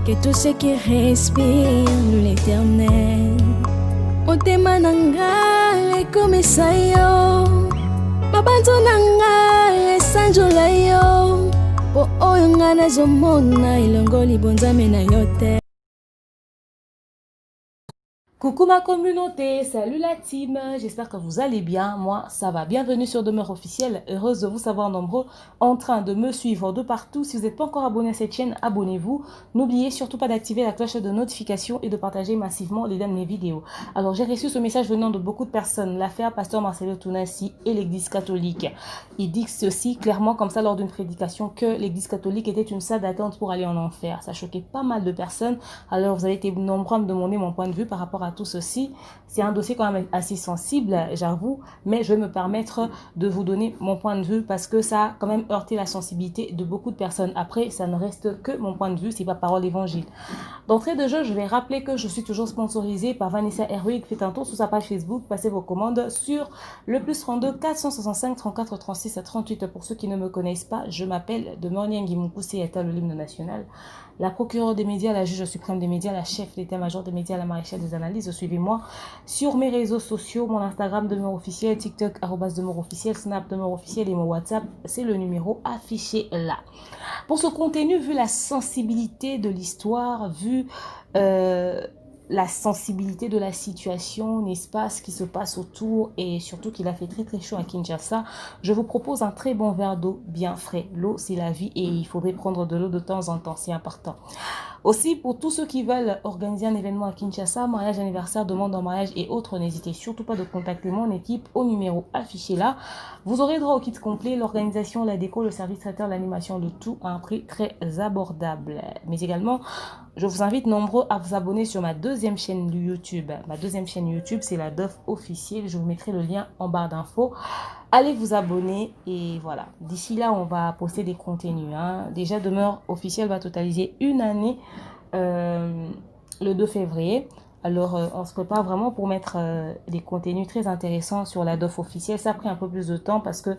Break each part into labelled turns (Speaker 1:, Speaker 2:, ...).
Speaker 1: que tout ce qui respire loue l'éternel. Motema nanga ekomisa yo, mabanzo nanga esanjola yo, po oyo nga nazomona elongoli bonzambe na yo te.
Speaker 2: Coucou ma communauté, salut la team, j'espère que vous allez bien, moi ça va. Bienvenue sur Demeure Officielle, heureuse de vous savoir nombreux en train de me suivre de partout. Si vous n'êtes pas encore abonné à cette chaîne, abonnez-vous. N'oubliez surtout pas d'activer la cloche de notification et de partager massivement les dernières vidéos. Alors j'ai reçu ce message venant de beaucoup de personnes, l'affaire Pasteur Marcelo Tounassi et l'église catholique. Il dit ceci clairement comme ça lors d'une prédication que l'église catholique était une salle d'attente pour aller en enfer. Ça choquait pas mal de personnes, alors vous avez été nombreux à me demander mon point de vue par rapport à tout ceci. C'est un dossier quand même assez sensible, j'avoue, mais je vais me permettre de vous donner mon point de vue parce que ça a quand même heurté la sensibilité de beaucoup de personnes. Après, ça ne reste que mon point de vue, c'est pas parole évangile. D'entrée de jeu, je vais rappeler que je suis toujours sponsorisée par Vanessa Heroic. Faites un tour sur sa page Facebook, passez vos commandes sur le +32 465 34 36 38. Pour ceux qui ne me connaissent pas, je m'appelle Demeure Nguimoukoussi Etta, le l'hymne national, la procureure des médias, la juge suprême des médias, la chef d'état-major des médias, la maréchale des analyses. Suivez-moi sur mes réseaux sociaux, mon Instagram Demeure Officiel, TikTok @Demeure Officiel, Snap Demeure Officiel et mon WhatsApp, c'est le numéro affiché là. Pour ce contenu, vu la sensibilité de l'histoire, vu la sensibilité de la situation, n'est-ce pas, ce qui se passe autour et surtout qu'il a fait très très chaud à Kinshasa, je vous propose un très bon verre d'eau bien frais. L'eau, c'est la vie et il faudrait prendre de l'eau de temps en temps, c'est important. Aussi, pour tous ceux qui veulent organiser un événement à Kinshasa, mariage, anniversaire, demande en mariage et autres, n'hésitez surtout pas de contacter mon équipe au numéro affiché là. Vous aurez droit au kit complet, l'organisation, la déco, le service traiteur, l'animation, de tout à un prix très abordable. Mais également, je vous invite nombreux à vous abonner sur ma deuxième chaîne YouTube. Ma deuxième chaîne YouTube, c'est la DOF officielle. Je vous mettrai le lien en barre d'infos. Allez vous abonner et voilà. D'ici là, on va poster des contenus. Déjà, Demeure Officielle va totaliser une année le 2 février. Alors, on se prépare vraiment pour mettre des contenus très intéressants sur la DOF officielle. Ça a pris un peu plus de temps parce que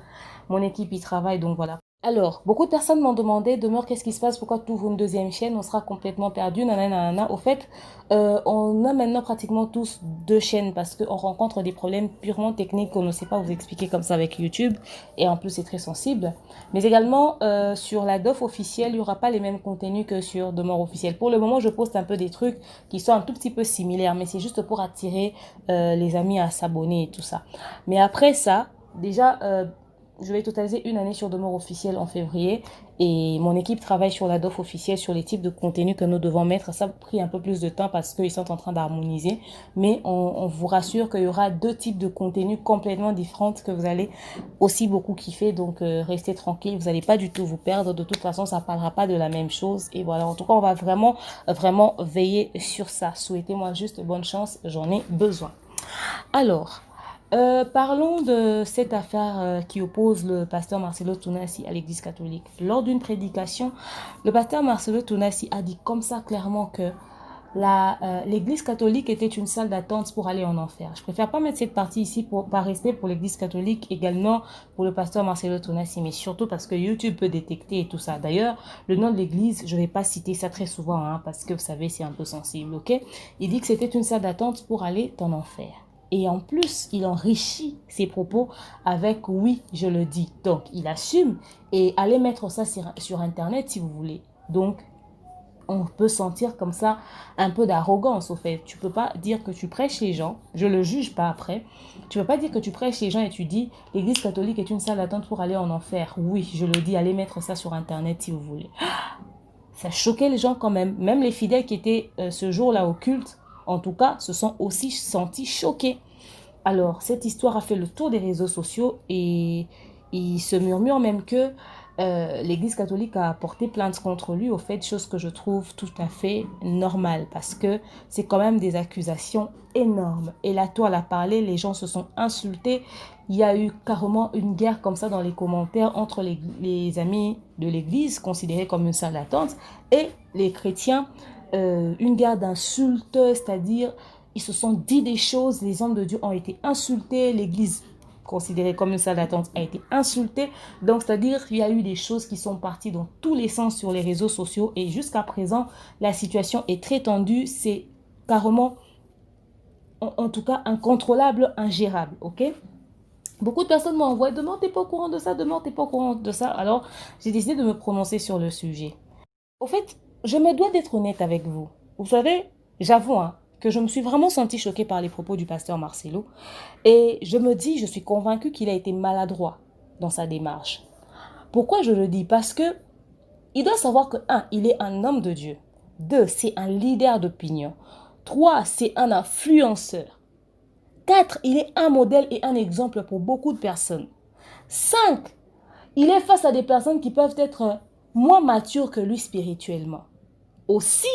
Speaker 2: mon équipe y travaille, donc voilà. Alors, beaucoup de personnes m'ont demandé, Demeure, qu'est-ce qui se passe? Pourquoi tu ouvres une deuxième chaîne? On sera complètement perdu, nanana. Au fait, on a maintenant pratiquement tous deux chaînes parce qu'on rencontre des problèmes purement techniques qu'on ne sait pas vous expliquer comme ça avec YouTube. Et en plus, c'est très sensible. Mais également, sur la DOF officielle, il n'y aura pas les mêmes contenus que sur Demeure officielle. Pour le moment, je poste un peu des trucs qui sont un tout petit peu similaires, mais c'est juste pour attirer les amis à s'abonner et tout ça. Mais après ça, déjà... je vais totaliser une année sur Demeure Officielle en février et mon équipe travaille sur la DOF officielle, sur les types de contenus que nous devons mettre. Ça a pris un peu plus de temps parce qu'ils sont en train d'harmoniser, mais on vous rassure qu'il y aura deux types de contenus complètement différents que vous allez aussi beaucoup kiffer. Donc restez tranquille, vous n'allez pas du tout vous perdre. De toute façon, ça ne parlera pas de la même chose. Et voilà, en tout cas, on va vraiment veiller sur ça. Souhaitez-moi juste bonne chance, j'en ai besoin. Alors... parlons de cette affaire qui oppose le pasteur Marcelo Tounassi à l'église catholique. Lors d'une prédication, le pasteur Marcelo Tounassi a dit comme ça clairement que l'église catholique était une salle d'attente pour aller en enfer. Je préfère pas mettre cette partie ici par respect pour l'église catholique, également pour le pasteur Marcelo Tounassi, mais surtout parce que YouTube peut détecter et tout ça. D'ailleurs, le nom de l'église, je vais pas citer ça très souvent parce que vous savez, c'est un peu sensible, ok? Il dit que c'était une salle d'attente pour aller en enfer. Et en plus, il enrichit ses propos avec « oui, je le dis ». Donc, il assume et allez mettre ça sur Internet si vous voulez. Donc, on peut sentir comme ça un peu d'arrogance au fait. Tu peux pas dire que tu prêches les gens, je le juge pas après, tu peux pas dire que tu prêches les gens et tu dis « l'église catholique est une salle d'attente pour aller en enfer ». Oui, je le dis, allez mettre ça sur Internet si vous voulez. Ça choquait les gens quand même. Même les fidèles qui étaient ce jour-là au culte, en tout cas, se sont aussi sentis choqués. Alors, cette histoire a fait le tour des réseaux sociaux et il se murmure même que l'Église catholique a porté plainte contre lui, au fait, chose que je trouve tout à fait normale parce que c'est quand même des accusations énormes. Et là, toi, l'a parlé, les gens se sont insultés. Il y a eu carrément une guerre comme ça dans les commentaires entre les amis de l'Église, considérés comme une salle d'attente, et les chrétiens. Une guerre d'insultes, c'est-à-dire ils se sont dit des choses, les hommes de Dieu ont été insultés, l'Église considérée comme une salle d'attente a été insultée. Donc, c'est-à-dire qu'il y a eu des choses qui sont parties dans tous les sens sur les réseaux sociaux. Et jusqu'à présent, la situation est très tendue. C'est carrément, en tout cas, incontrôlable, ingérable. OK? Beaucoup de personnes m'ont envoyé « Demain, t'es pas au courant de ça, demain, t'es pas au courant de ça. » Alors, j'ai décidé de me prononcer sur le sujet. Au fait, je me dois d'être honnête avec vous. Vous savez, j'avoue que je me suis vraiment sentie choquée par les propos du pasteur Marcelo. Et je me dis, je suis convaincue qu'il a été maladroit dans sa démarche. Pourquoi je le dis? Parce que il doit savoir que 1, il est un homme de Dieu. 2, c'est un leader d'opinion. 3, c'est un influenceur. 4, il est un modèle et un exemple pour beaucoup de personnes. 5, il est face à des personnes qui peuvent être moins matures que lui spirituellement. Aussi,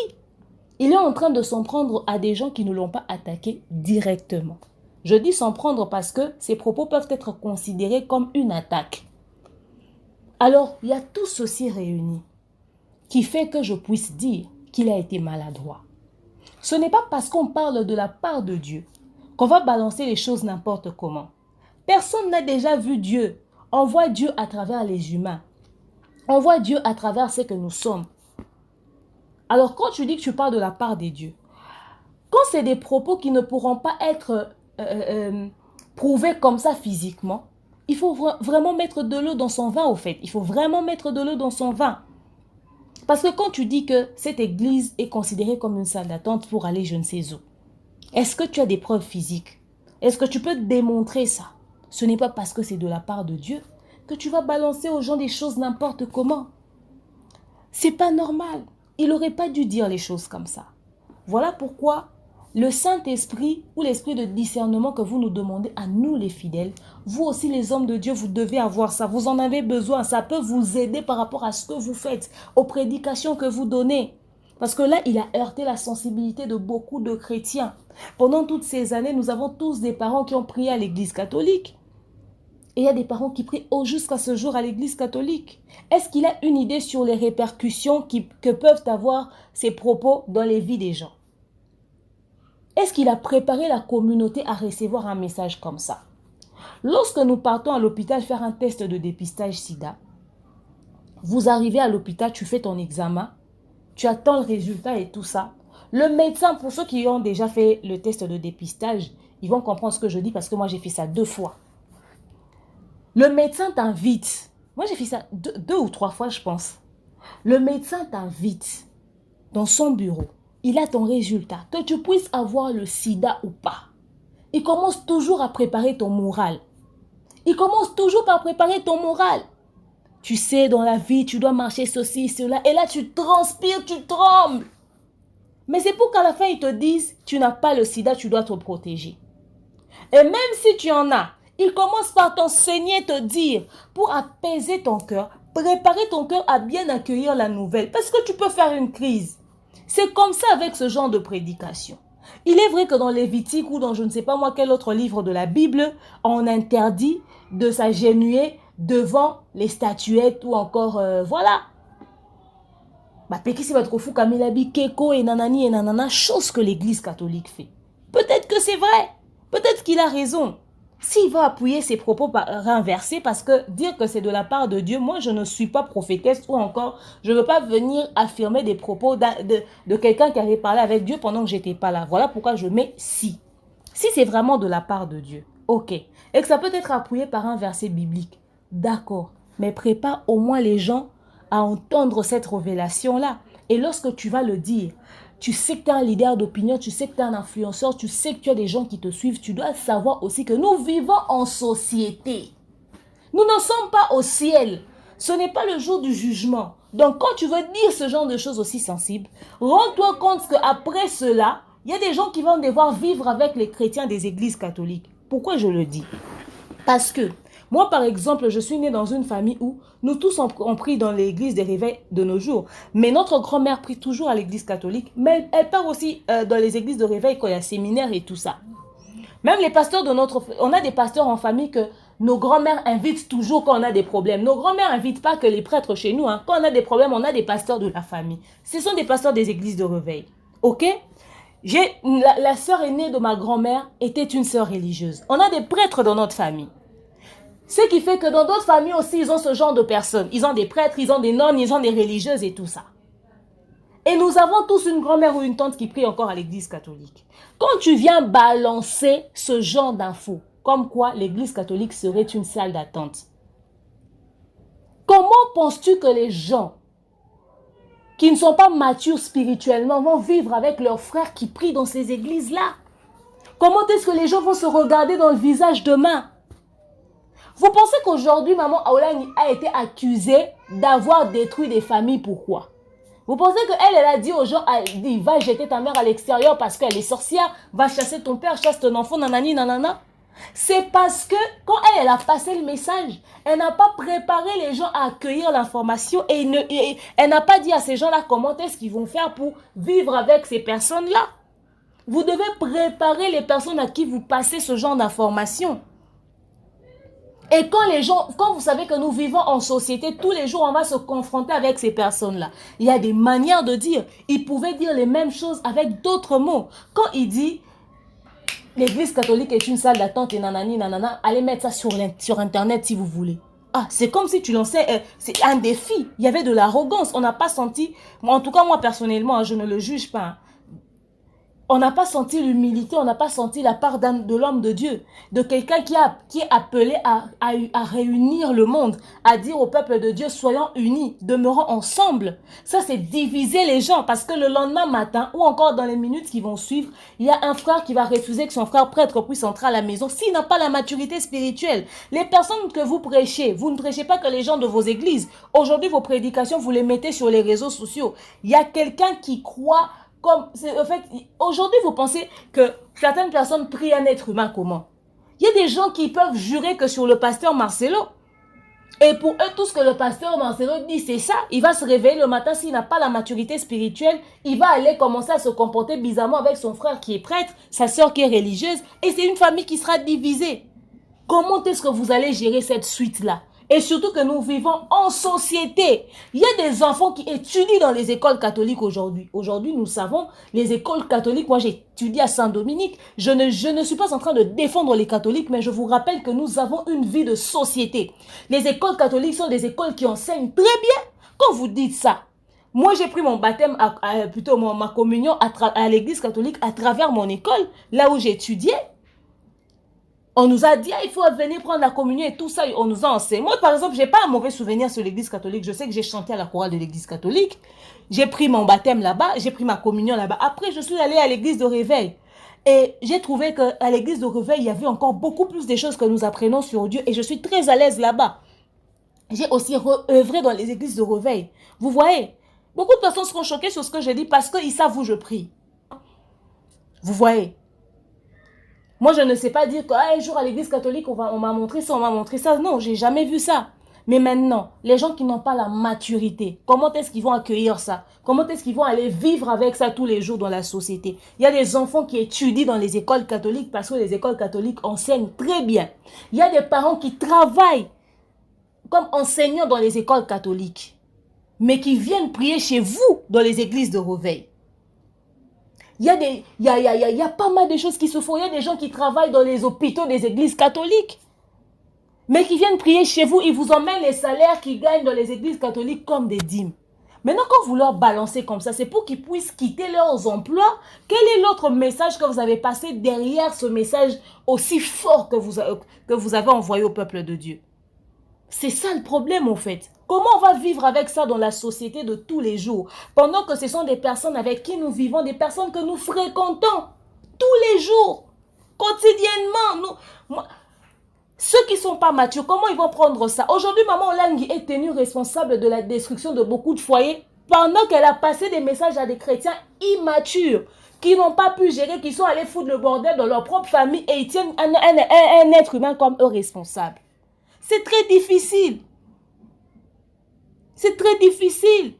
Speaker 2: il est en train de s'en prendre à des gens qui ne l'ont pas attaqué directement. Je dis s'en prendre parce que ses propos peuvent être considérés comme une attaque. Alors, il y a tout ceci réuni qui fait que je puisse dire qu'il a été maladroit. Ce n'est pas parce qu'on parle de la part de Dieu qu'on va balancer les choses n'importe comment. Personne n'a déjà vu Dieu. On voit Dieu à travers les humains. On voit Dieu à travers ce que nous sommes. Alors quand tu dis que tu parles de la part des dieux, quand c'est des propos qui ne pourront pas être prouvés comme ça physiquement, il faut vraiment mettre de l'eau dans son vin au fait. Il faut vraiment mettre de l'eau dans son vin. Parce que quand tu dis que cette église est considérée comme une salle d'attente pour aller je ne sais où, est-ce que tu as des preuves physiques? Est-ce que tu peux démontrer ça? Ce n'est pas parce que c'est de la part de Dieu que tu vas balancer aux gens des choses n'importe comment. C'est pas normal. Il n'aurait pas dû dire les choses comme ça. Voilà pourquoi le Saint-Esprit ou l'esprit de discernement que vous nous demandez à nous les fidèles, vous aussi les hommes de Dieu, vous devez avoir ça. Vous en avez besoin. Ça peut vous aider par rapport à ce que vous faites, aux prédications que vous donnez. Parce que là, il a heurté la sensibilité de beaucoup de chrétiens. Pendant toutes ces années, nous avons tous des parents qui ont prié à l'église catholique. Et il y a des parents qui prient jusqu'à ce jour à l'église catholique. Est-ce qu'il a une idée sur les répercussions que peuvent avoir ces propos dans les vies des gens? Est-ce qu'il a préparé la communauté à recevoir un message comme ça? Lorsque nous partons à l'hôpital faire un test de dépistage SIDA, vous arrivez à l'hôpital, tu fais ton examen, tu attends le résultat et tout ça. Le médecin, pour ceux qui ont déjà fait le test de dépistage, ils vont comprendre ce que je dis parce que moi j'ai fait ça 2 fois. Le médecin t'invite. Moi, j'ai fait ça 2 ou 3 fois, je pense. Le médecin t'invite dans son bureau. Il a ton résultat. Que tu puisses avoir le sida ou pas. Il commence toujours à préparer ton moral. Il commence toujours par préparer ton moral. Tu sais, dans la vie, tu dois marcher ceci, cela. Et là, tu transpires, tu trembles. Mais c'est pour qu'à la fin, ils te disent, tu n'as pas le sida, tu dois te protéger. Et même si tu en as, il commence par t'enseigner, te dire, pour apaiser ton cœur, préparer ton cœur à bien accueillir la nouvelle. Parce que tu peux faire une crise. C'est comme ça avec ce genre de prédication. Il est vrai que dans Lévitique ou dans je ne sais pas moi quel autre livre de la Bible, on interdit de s'agenouiller devant les statuettes ou encore, voilà. Et nanana, chose que l'église catholique fait. Peut-être que c'est vrai. Peut-être qu'il a raison. S'il va appuyer ses propos renversés, parce que dire que c'est de la part de Dieu, moi je ne suis pas prophétesse ou encore, je ne veux pas venir affirmer des propos de quelqu'un qui avait parlé avec Dieu pendant que je n'étais pas là. Voilà pourquoi je mets si. Si c'est vraiment de la part de Dieu, ok. Et que ça peut être appuyé par un verset biblique, d'accord. Mais prépare au moins les gens à entendre cette révélation-là. Et lorsque tu vas le dire, tu sais que tu es un leader d'opinion, tu sais que tu es un influenceur, tu sais que tu as des gens qui te suivent. Tu dois savoir aussi que nous vivons en société. Nous ne sommes pas au ciel. Ce n'est pas le jour du jugement. Donc quand tu veux dire ce genre de choses aussi sensibles, rends-toi compte qu'après cela, il y a des gens qui vont devoir vivre avec les chrétiens des églises catholiques. Pourquoi je le dis? Parce que moi, par exemple, je suis née dans une famille où nous tous on prie dans l'église des réveils de nos jours. Mais notre grand-mère prie toujours à l'église catholique. Mais elle part aussi dans les églises de réveil quand il y a séminaire et tout ça. Même les pasteurs de on a des pasteurs en famille que nos grands-mères invitent toujours quand on a des problèmes. Nos grands-mères n'invitent pas que les prêtres chez nous. Quand on a des problèmes, on a des pasteurs de la famille. Ce sont des pasteurs des églises de réveil. Ok? La sœur aînée de ma grand-mère était une sœur religieuse. On a des prêtres dans notre famille. Ce qui fait que dans d'autres familles aussi, ils ont ce genre de personnes. Ils ont des prêtres, ils ont des nonnes, ils ont des religieuses et tout ça. Et nous avons tous une grand-mère ou une tante qui prie encore à l'église catholique. Quand tu viens balancer ce genre d'infos, comme quoi l'église catholique serait une salle d'attente, comment penses-tu que les gens qui ne sont pas matures spirituellement vont vivre avec leurs frères qui prient dans ces églises-là? Comment est-ce que les gens vont se regarder dans le visage demain? Vous pensez qu'aujourd'hui, maman Aoulani a été accusée d'avoir détruit des familles? Pourquoi? Vous pensez qu'elle, elle a dit aux gens, elle dit, va jeter ta mère à l'extérieur parce qu'elle est sorcière, va chasser ton père, chasse ton enfant, nanani, nanana. C'est parce que quand elle a passé le message, elle n'a pas préparé les gens à accueillir l'information et elle n'a pas dit à ces gens-là comment est-ce qu'ils vont faire pour vivre avec ces personnes-là. Vous devez préparer les personnes à qui vous passez ce genre d'informations. Et quand vous savez que nous vivons en société, tous les jours, on va se confronter avec ces personnes-là. Il y a des manières de dire. Il pouvait dire les mêmes choses avec d'autres mots. Quand il dit, l'église catholique est une salle d'attente et nanani, nanana, allez mettre ça sur Internet si vous voulez. Ah, c'est comme si tu lançais, c'est un défi. Il y avait de l'arrogance. On n'a pas senti, en tout cas moi personnellement, je ne le juge pas, hein. On n'a pas senti l'humilité, on n'a pas senti la part de l'homme de Dieu, de quelqu'un qui est appelé à réunir le monde, à dire au peuple de Dieu, soyons unis, demeurons ensemble. Ça, c'est diviser les gens, parce que le lendemain matin, ou encore dans les minutes qui vont suivre, il y a un frère qui va refuser que son frère prêtre puisse entrer à la maison s'il n'a pas la maturité spirituelle. Les personnes que vous prêchez, vous ne prêchez pas que les gens de vos églises. Aujourd'hui, vos prédications, vous les mettez sur les réseaux sociaux. Il y a quelqu'un qui croit. En fait, aujourd'hui, vous pensez que certaines personnes prient un être humain comment? Il y a des gens qui peuvent jurer que sur le pasteur Marcelo. Et pour eux, tout ce que le pasteur Marcelo dit, c'est ça. Il va se réveiller le matin, s'il n'a pas la maturité spirituelle, il va aller commencer à se comporter bizarrement avec son frère qui est prêtre, sa soeur qui est religieuse, et c'est une famille qui sera divisée. Comment est-ce que vous allez gérer cette suite-là? Et surtout que nous vivons en société. Il y a des enfants qui étudient dans les écoles catholiques aujourd'hui. Aujourd'hui, nous savons, les écoles catholiques, moi j'ai étudié à Saint-Dominique. Je ne suis pas en train de défendre les catholiques, mais je vous rappelle que nous avons une vie de société. Les écoles catholiques sont des écoles qui enseignent très bien. Quand vous dites ça, moi j'ai pris mon baptême, plutôt ma communion à l'église catholique à travers mon école, là où j'étudiais. On nous a dit, il faut venir prendre la communion et tout ça, on nous a enseigné. Moi, par exemple, je n'ai pas un mauvais souvenir sur l'église catholique. Je sais que j'ai chanté à la chorale de l'église catholique. J'ai pris mon baptême là-bas, j'ai pris ma communion là-bas. Après, je suis allée à l'église de réveil. Et j'ai trouvé qu'à l'église de réveil, il y avait encore beaucoup plus de choses que nous apprenons sur Dieu. Et je suis très à l'aise là-bas. J'ai aussi œuvré dans les églises de réveil. Vous voyez, beaucoup de personnes seront choquées sur ce que je dis parce qu'ils savent où je prie. Vous voyez. Moi, je ne sais pas dire qu'un jour à l'église catholique, on m'a montré ça, on m'a montré ça. Non, j'ai jamais vu ça. Mais maintenant, les gens qui n'ont pas la maturité, comment est-ce qu'ils vont accueillir ça? Comment est-ce qu'ils vont aller vivre avec ça tous les jours dans la société? Il y a des enfants qui étudient dans les écoles catholiques parce que les écoles catholiques enseignent très bien. Il y a des parents qui travaillent comme enseignants dans les écoles catholiques, mais qui viennent prier chez vous dans les églises de réveil. Il y a pas mal de choses qui se font. Il y a des gens qui travaillent dans les hôpitaux des églises catholiques, mais qui viennent prier chez vous. Ils vous emmènent les salaires qu'ils gagnent dans les églises catholiques comme des dîmes. Maintenant, quand vous leur balancez comme ça, c'est pour qu'ils puissent quitter leurs emplois. Quel est l'autre message que vous avez passé derrière ce message aussi fort que vous avez envoyé au peuple de Dieu? C'est ça le problème en fait. Comment on va vivre avec ça dans la société de tous les jours? Pendant que ce sont des personnes avec qui nous vivons, des personnes que nous fréquentons tous les jours, quotidiennement. Ceux qui ne sont pas matures, comment ils vont prendre ça? Aujourd'hui, maman Olangi est tenue responsable de la destruction de beaucoup de foyers pendant qu'elle a passé des messages à des chrétiens immatures qui n'ont pas pu gérer, qui sont allés foutre le bordel dans leur propre famille et ils tiennent un être humain comme eux responsable. C'est très difficile. C'est très difficile.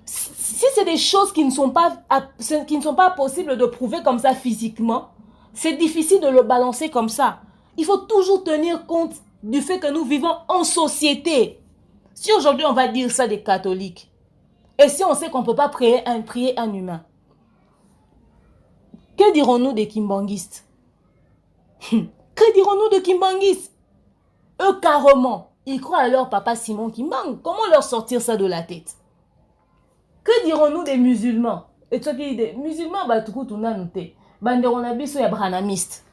Speaker 2: Si c'est des choses qui ne sont pas possibles de prouver comme ça physiquement, c'est difficile de le balancer comme ça. Il faut toujours tenir compte du fait que nous vivons en société. Si aujourd'hui on va dire ça des catholiques, et si on sait qu'on ne peut pas prier un humain, que dirons-nous des kimbanguistes? Que dirons-nous de Kimbangis? Eux, carrément, ils croient à leur papa Simon Kimbang. Comment leur sortir ça de la tête? Que dirons-nous des musulmans? Et toi qui dis, musulmans, bah, tout on a noté. Banderonabiso et branamistes.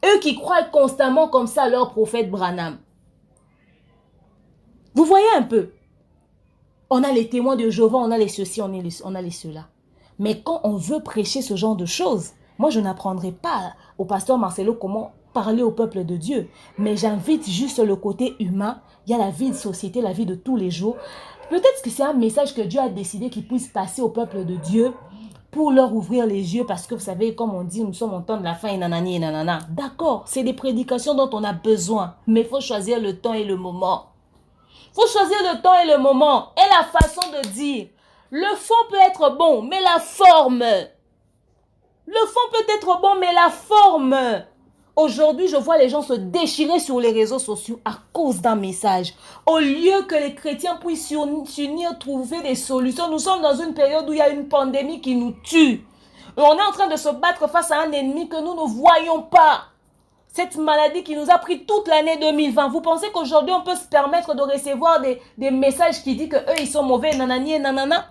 Speaker 2: Eux qui croient constamment comme ça à leur prophète Branham. Vous voyez un peu? On a les témoins de Jéhovah, on a les ceci, on a les cela. Mais quand on veut prêcher ce genre de choses, moi je n'apprendrai pas au pasteur Marcelo comment parler au peuple de Dieu. Mais j'invite juste le côté humain. Il y a la vie de société, la vie de tous les jours. Peut-être que c'est un message que Dieu a décidé qu'il puisse passer au peuple de Dieu pour leur ouvrir les yeux, parce que vous savez, comme on dit, nous sommes au temps de la fin et nanani et nanana. D'accord, c'est des prédications dont on a besoin, mais il faut choisir le temps et le moment. Il faut choisir le temps et le moment et la façon de dire. Le fond peut être bon, mais la forme. Le fond peut être bon, mais la forme. Aujourd'hui, je vois les gens se déchirer sur les réseaux sociaux à cause d'un message. Au lieu que les chrétiens puissent s'unir, trouver des solutions, nous sommes dans une période où il y a une pandémie qui nous tue. Et on est en train de se battre face à un ennemi que nous ne voyons pas. Cette maladie qui nous a pris toute l'année 2020. Vous pensez qu'aujourd'hui, on peut se permettre de recevoir des messages qui disent qu'eux, ils sont mauvais, nanani et nanana?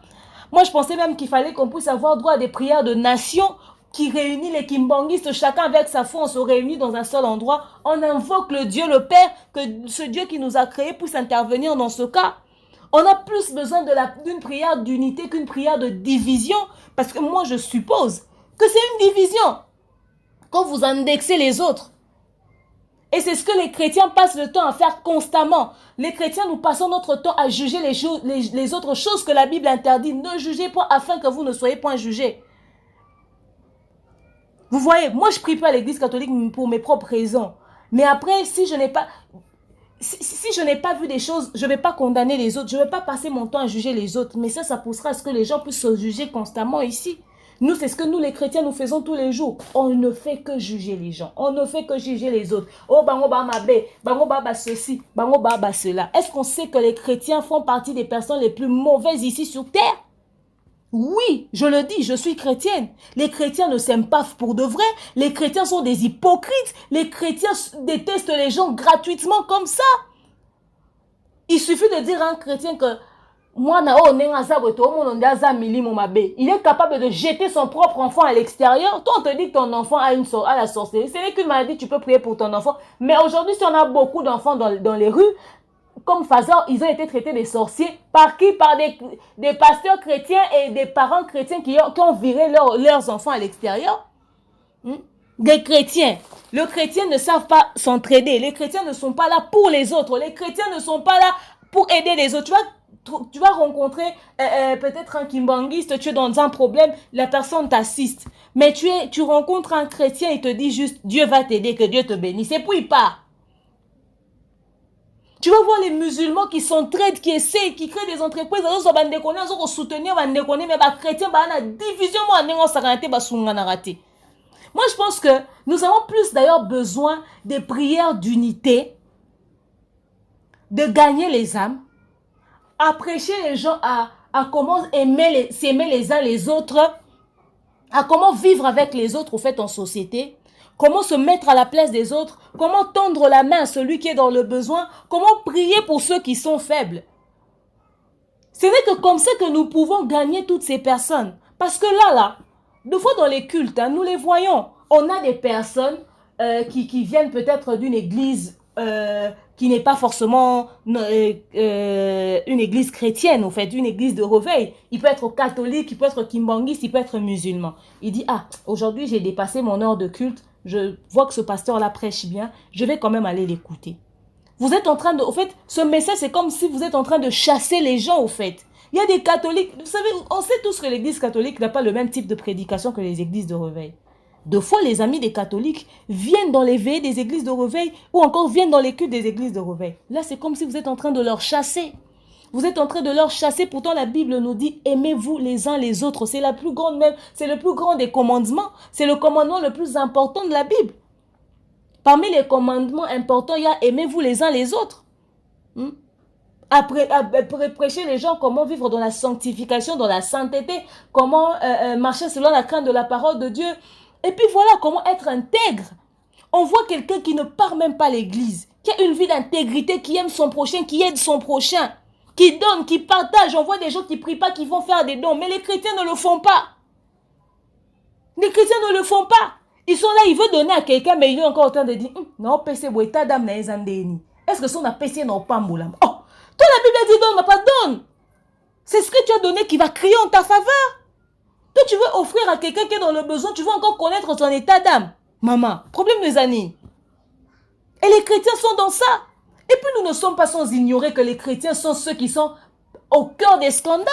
Speaker 2: Moi, je pensais même qu'il fallait qu'on puisse avoir droit à des prières de nation qui réunit les kimbangistes, chacun avec sa foi, on se réunit dans un seul endroit. On invoque le Dieu, le Père, que ce Dieu qui nous a créés puisse intervenir dans ce cas. On a plus besoin d'une prière d'unité qu'une prière de division. Parce que moi, je suppose que c'est une division. Quand vous indexez les autres. Et c'est ce que les chrétiens passent le temps à faire constamment. Les chrétiens, nous passons notre temps à juger les autres choses que la Bible interdit. Ne jugez pas afin que vous ne soyez point jugés. Vous voyez, moi je prie pas à l'église catholique pour mes propres raisons. Mais après, si je n'ai pas vu des choses, je ne vais pas condamner les autres. Je ne vais pas passer mon temps à juger les autres. Mais ça poussera à ce que les gens puissent se juger constamment ici. Nous, c'est ce que nous les chrétiens, nous faisons tous les jours. On ne fait que juger les gens. On ne fait que juger les autres. Oh, bango ba mabe, bango ba ceci, bango ba cela. Est-ce qu'on sait que les chrétiens font partie des personnes les plus mauvaises ici sur terre? Oui, je le dis, je suis chrétienne. Les chrétiens ne s'aiment pas pour de vrai. Les chrétiens sont des hypocrites. Les chrétiens détestent les gens gratuitement comme ça. Il suffit de dire à un chrétien que il est capable de jeter son propre enfant à l'extérieur. Toi, on te dit que ton enfant a la sorcellerie. Ce n'est qu'une maladie, tu peux prier pour ton enfant. Mais aujourd'hui, si on a beaucoup d'enfants dans les rues, comme Fazor, ils ont été traités des sorciers. Par qui? Par des pasteurs chrétiens et des parents chrétiens qui ont viré leurs enfants à l'extérieur. Des chrétiens. Les chrétiens ne savent pas s'entraider. Les chrétiens ne sont pas là pour les autres. Les chrétiens ne sont pas là pour aider les autres. Tu vas rencontrer peut-être un kimbangiste, tu es dans un problème, la personne t'assiste. Mais tu rencontres un chrétien, il te dit juste, Dieu va t'aider, que Dieu te bénisse. Et puis il part. Tu vas voir les musulmans qui s'entraident, qui essaient, qui créent des entreprises, ils vont soutenir, mais les chrétiens, la division, moi, je pense que nous avons plus d'ailleurs besoin des prières d'unité, de gagner les âmes, à prêcher les gens à comment s'aimer les uns les autres, à comment vivre avec les autres au fait en société, comment se mettre à la place des autres, comment tendre la main à celui qui est dans le besoin, comment prier pour ceux qui sont faibles. Ce n'est que comme ça que nous pouvons gagner toutes ces personnes. Parce que là, des fois dans les cultes, nous les voyons. On a des personnes qui viennent peut-être d'une église qui n'est pas forcément une église chrétienne, en fait, une église de réveil. Il peut être catholique, il peut être kimbangiste, il peut être musulman. Il dit, aujourd'hui j'ai dépassé mon heure de culte, je vois que ce pasteur-là prêche bien, je vais quand même aller l'écouter. Vous êtes en train de... Au fait, ce message, c'est comme si vous êtes en train de chasser les gens, au fait. Il y a des catholiques... Vous savez, on sait tous que l'église catholique n'a pas le même type de prédication que les églises de réveil. Deux fois, les amis des catholiques viennent dans les veillées des églises de réveil ou encore viennent dans les cultes des églises de réveil. Là, c'est comme si vous êtes en train de leur chasser. Vous êtes en train de leur chasser. Pourtant, la Bible nous dit, aimez-vous les uns les autres. C'est la plus grande même, c'est le plus grand des commandements. C'est le commandement le plus important de la Bible. Parmi les commandements importants, il y a aimez-vous les uns les autres. Après prêcher les gens comment vivre dans la sanctification, dans la sainteté, comment marcher selon la crainte de la parole de Dieu. Et puis voilà, comment être intègre. On voit quelqu'un qui ne part même pas à l'église, qui a une vie d'intégrité, qui aime son prochain, qui aide son prochain, qui donne, qui partage. On voit des gens qui ne prient pas, qui vont faire des dons, mais les chrétiens ne le font pas. Les chrétiens ne le font pas. Ils sont là, ils veulent donner à quelqu'un, mais ils sont encore en train de dire, non, PC, dame na ezandeni. Est-ce que son a PC non pas moulam? Oh, toi la Bible dit donne, mais pas donne. C'est ce que tu as donné qui va crier en ta faveur. Toi, tu veux offrir à quelqu'un qui est dans le besoin, tu veux encore connaître son état d'âme. Maman, problème des années. Et les chrétiens sont dans ça. Et puis nous ne sommes pas sans ignorer que les chrétiens sont ceux qui sont au cœur des scandales.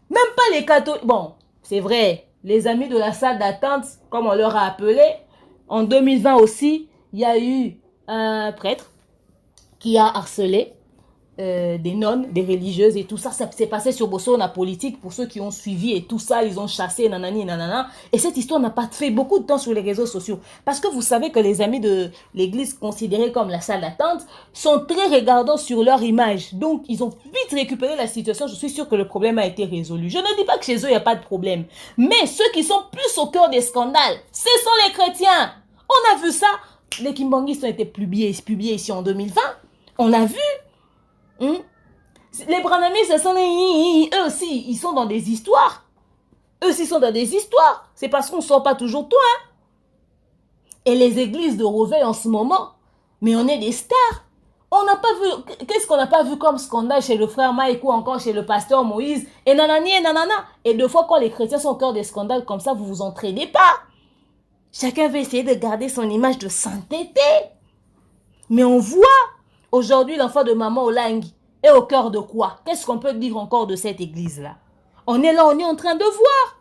Speaker 2: Même pas les catholiques. Bon, c'est vrai, les amis de la salle d'attente, comme on leur a appelé, en 2020 aussi, il y a eu un prêtre qui a harcelé des nonnes, des religieuses et tout ça. Ça s'est passé sur Bosso, la politique, pour ceux qui ont suivi et tout ça, ils ont chassé, nanani, nanana. Et cette histoire n'a pas fait beaucoup de temps sur les réseaux sociaux. Parce que vous savez que les amis de l'église, considérés comme la salle d'attente, sont très regardants sur leur image. Donc, ils ont vite récupéré la situation. Je suis sûre que le problème a été résolu. Je ne dis pas que chez eux, il n'y a pas de problème. Mais ceux qui sont plus au cœur des scandales, ce sont les chrétiens. On a vu ça. Les kimbanguistes ont été publiés ici en 2020. On a vu. Les Branamis, eux aussi, ils sont dans des histoires. Eux aussi sont dans des histoires. C'est parce qu'on ne sort pas toujours tout. Et les églises de Reveil en ce moment, mais on est des stars. On n'a pas vu, qu'est-ce qu'on n'a pas vu comme scandale chez le frère Mike ou encore chez le pasteur Moïse et nanani et nanana. Et deux fois quand les chrétiens sont au cœur des scandales comme ça, vous vous entraînez pas. Chacun veut essayer de garder son image de sainteté. Mais on voit aujourd'hui l'enfant de maman Olangi est au cœur de quoi? Qu'est-ce qu'on peut dire encore de cette église-là? On est là, on est en train de voir.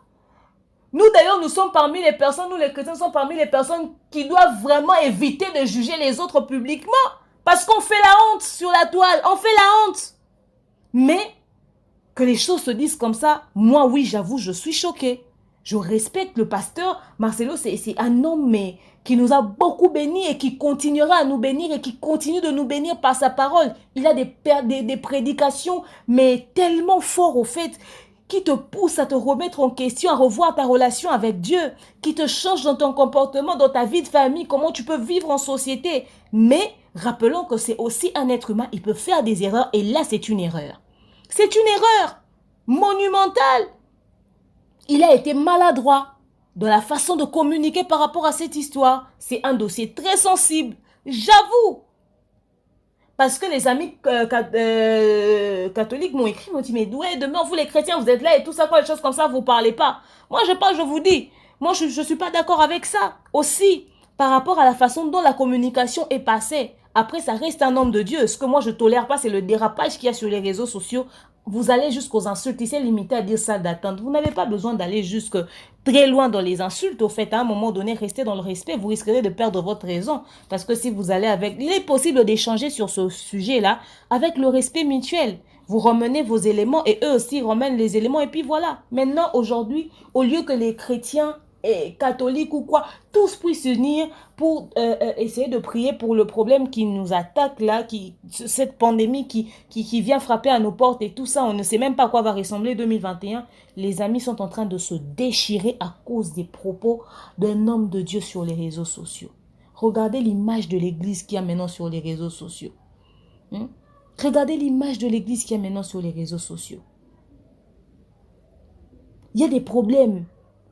Speaker 2: Nous d'ailleurs, nous sommes parmi les personnes, nous les chrétiens sommes parmi les personnes qui doivent vraiment éviter de juger les autres publiquement. Parce qu'on fait la honte sur la toile, on fait la honte. Mais que les choses se disent comme ça, moi oui, j'avoue, je suis choquée. Je respecte le pasteur Marcelo, c'est un homme mais qui nous a beaucoup bénis et qui continuera à nous bénir et qui continue de nous bénir par sa parole. Il a des prédications, mais tellement fortes au fait, qui te poussent à te remettre en question, à revoir ta relation avec Dieu, qui te change dans ton comportement, dans ta vie de famille, comment tu peux vivre en société. Mais rappelons que c'est aussi un être humain, il peut faire des erreurs et là c'est une erreur. C'est une erreur monumentale. Il a été maladroit dans la façon de communiquer par rapport à cette histoire. C'est un dossier très sensible, j'avoue. Parce que les amis catholiques m'ont écrit, m'ont dit, mais ouais, demain, vous les chrétiens, vous êtes là et tout ça, quoi, des choses comme ça, vous ne parlez pas. Moi, je parle, je vous dis. Moi, je ne suis pas d'accord avec ça. Aussi, par rapport à la façon dont la communication est passée. Après, ça reste un homme de Dieu. Ce que moi, je ne tolère pas, c'est le dérapage qu'il y a sur les réseaux sociaux. Vous allez jusqu'aux insultes. Il s'est limité à dire salle d'attente. Vous n'avez pas besoin d'aller jusque très loin dans les insultes. Au fait, à un moment donné, restez dans le respect. Vous risquerez de perdre votre raison. Parce que si vous allez avec... Il est possible d'échanger sur ce sujet-là avec le respect mutuel. Vous ramenez vos éléments et eux aussi ramènent les éléments. Et puis voilà. Maintenant, aujourd'hui, au lieu que les chrétiens et catholiques ou quoi, tous puissent s'unir pour essayer de prier pour le problème qui nous attaque là, cette pandémie qui vient frapper à nos portes et tout ça, on ne sait même pas à quoi va ressembler 2021. Les amis sont en train de se déchirer à cause des propos d'un homme de Dieu sur les réseaux sociaux. Regardez l'image de l'église qu'il y a maintenant sur les réseaux sociaux. Regardez l'image de l'église qu'il y a maintenant sur les réseaux sociaux. Il y a des problèmes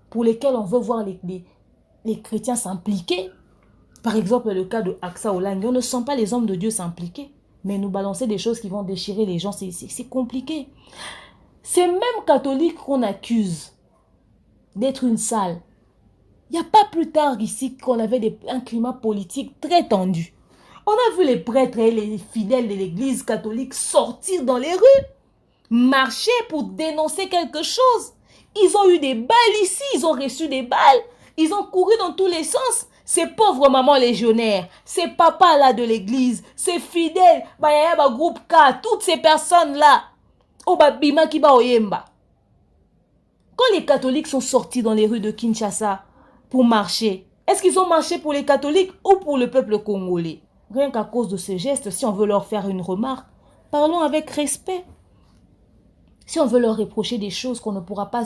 Speaker 2: pour lesquels on veut voir les chrétiens s'impliquer. Par exemple, le cas de Aksa Olangi, on ne sent pas les hommes de Dieu s'impliquer. Mais nous balancer des choses qui vont déchirer les gens, c'est compliqué. C'est même catholique qu'on accuse d'être une salle. Il n'y a pas plus tard ici qu'on avait un climat politique très tendu. On a vu les prêtres et les fidèles de l'église catholique sortir dans les rues, marcher pour dénoncer quelque chose. Ils ont eu des balles ici, ils ont reçu des balles, ils ont couru dans tous les sens. Ces pauvres mamans légionnaires, ces papas là de l'église, ces fidèles, groupe K, toutes ces personnes-là, quand les catholiques sont sortis dans les rues de Kinshasa pour marcher, est-ce qu'ils ont marché pour les catholiques ou pour le peuple congolais? Rien qu'à cause de ces gestes, si on veut leur faire une remarque, parlons avec respect. Si on veut leur reprocher des choses qu'on ne pourra pas